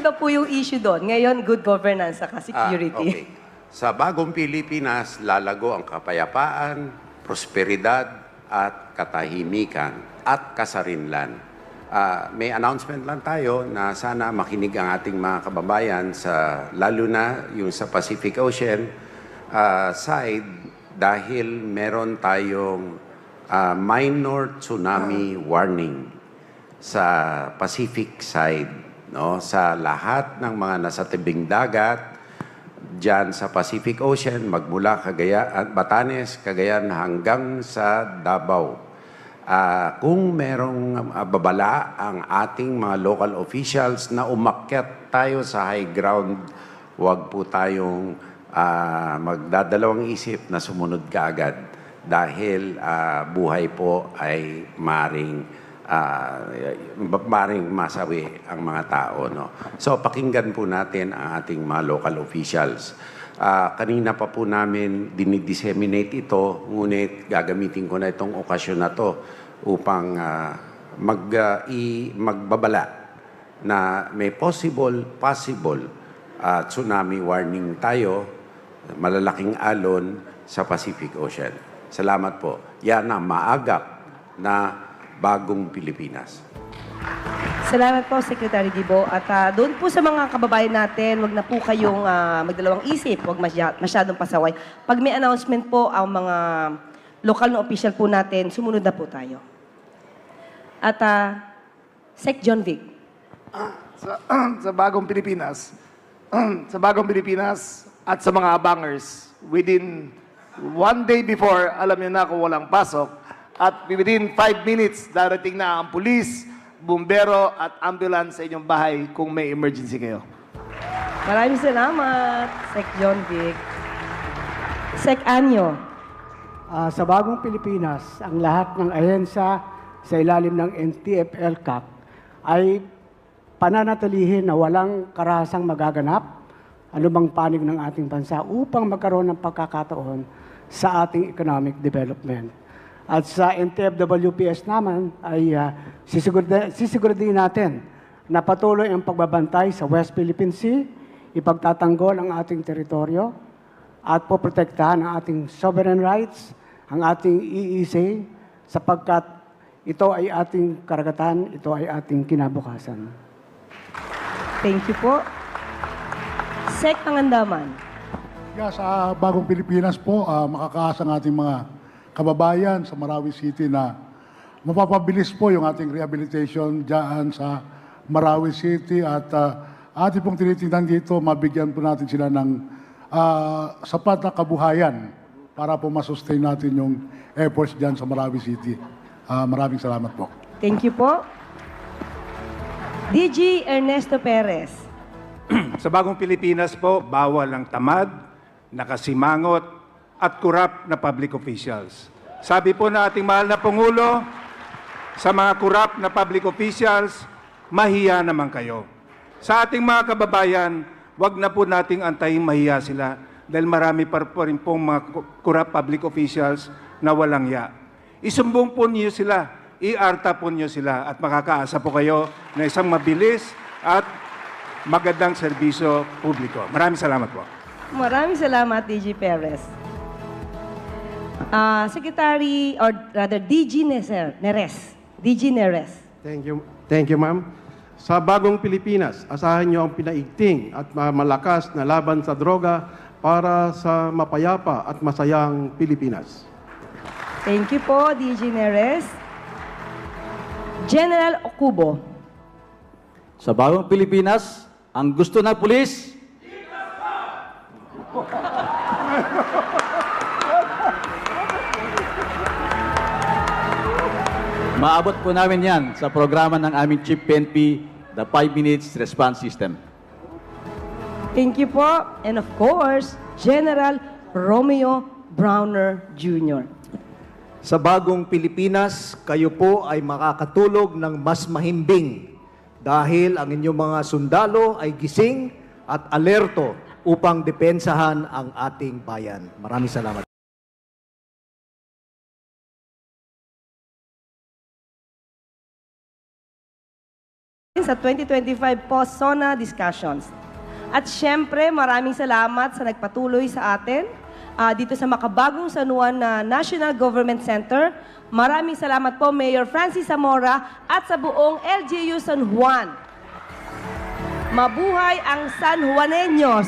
Iba po yung issue doon. Ngayon, good governance saka security. Okay. Sa bagong Pilipinas, lalago ang kapayapaan, prosperidad, at katahimikan at kasarinlan. May announcement lang tayo na sana makinig ang ating mga kababayan sa lalo na yung sa Pacific Ocean side dahil meron tayong minor tsunami warning sa Pacific side, no? Sa lahat ng mga nasa tibing dagat, dyan sa Pacific Ocean, magmula Batanes, Cagayan hanggang sa Davao. Kung merong babala ang ating mga local officials na umakyat tayo sa high ground, huwag po tayong magdadalawang isip na sumunod kaagad dahil buhay po ay maring masawi ang mga tao. No? So pakinggan po natin ang ating mga local officials. Kanina pa po namin dinidisseminate ito, ngunit gagamitin ko na itong okasyon na to upang magbabala na may possible tsunami warning tayo, malalaking alon sa Pacific Ocean. Salamat po. Yan ang maagap na bagong Pilipinas. Salamat po, Secretary Gibo. At doon po sa mga kababayan natin, wag na po kayong magdalawang isip, wag masyadong pasaway. Pag may announcement po ang mga lokal na official po natin, sumunod na po tayo. At Sec. John Vic. Sa bagong Pilipinas, at sa mga abangers, within 1 day before, alam niyo na kung walang pasok, at within 5 minutes, darating na ang pulis, bumbero at ambulance sa inyong bahay kung may emergency kayo. Maraming salamat, Sec. John Vic. Sec. Anyo. Sa bagong Pilipinas, ang lahat ng ahensya sa ilalim ng NTF-ELCAC ay pananatilihin na walang karahasang magaganap anumang panig ng ating bansa upang magkaroon ng pagkakataon sa ating economic development. At sa NTF-WPS naman ay sisiguraduhin natin na patuloy ang pagbabantay sa West Philippine Sea, ipagtatanggol ang ating teritoryo at poprotektahan ang ating sovereign rights, ang ating EEZ, sapagkat ito ay ating karagatan, ito ay ating kinabukasan. Thank you po. Sec. Pangandaman. Sa bagong Pilipinas po, makakaasa ang ating mga kababayan sa Marawi City na mapapabilis po yung ating rehabilitation dyan sa Marawi City at ating pong tinitingnan dito, mabigyan po natin sila ng sapat na kabuhayan para po masustain natin yung efforts dyan sa Marawi City. Maraming salamat po. Thank you po. DG Ernesto Perez. Sa bagong Pilipinas po, bawal ang tamad, nakasimangot, at korap na public officials. Sabi po na ating mahal na Pangulo, sa mga korap na public officials, mahiya naman kayo. Sa ating mga kababayan, wag na po nating antayin mahiya sila dahil marami pa rin pong mga korap public officials na walang ya. Isumbong po niyo sila, iarta po niyo sila at makakaasa po kayo na isang mabilis at magandang serbisyo publiko. Maraming salamat po. Maraming salamat, DG Perez. Secretary, or rather, DG Neres. DG Neres. Thank you, ma'am. Sa bagong Pilipinas, asahan niyo ang pinaigting at malakas na laban sa droga para sa mapayapa at masayang Pilipinas. Thank you po, DG Neres. General Okubo. Sa bagong Pilipinas, ang gusto ng pulis, maabot po namin yan sa programa ng aming Chief PNP, the 5 Minutes Response System. Thank you po. And of course, General Romeo Browner Jr. Sa bagong Pilipinas, kayo po ay makakatulog ng mas mahimbing dahil ang inyong mga sundalo ay gising at alerto upang depensahan ang ating bayan. Maraming salamat. Sa 2025 post-SONA discussions. At syempre, maraming salamat sa nagpatuloy sa atin dito sa makabagong San Juan National Government Center. Maraming salamat po, Mayor Francis Zamora at sa buong LGU San Juan. Mabuhay ang San Juaneños!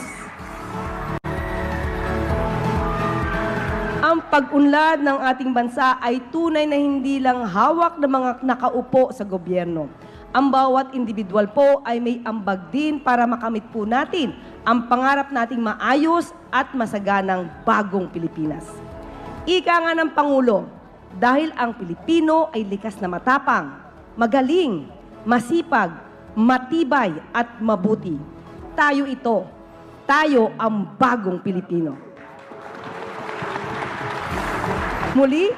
Ang pag-unlad ng ating bansa ay tunay na hindi lang hawak ng mga nakaupo sa gobyerno. Ang bawat individual po ay may ambag din para makamit po natin ang pangarap nating maayos at masaganang bagong Pilipinas. Ika nga ng Pangulo, dahil ang Pilipino ay likas na matapang, magaling, masipag, matibay at mabuti. Tayo ito. Tayo ang bagong Pilipino. Muli,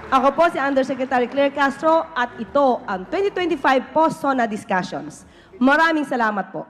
ako po si Undersecretary Claire Castro at ito ang 2025 Post-SONA Discussions. Maraming salamat po.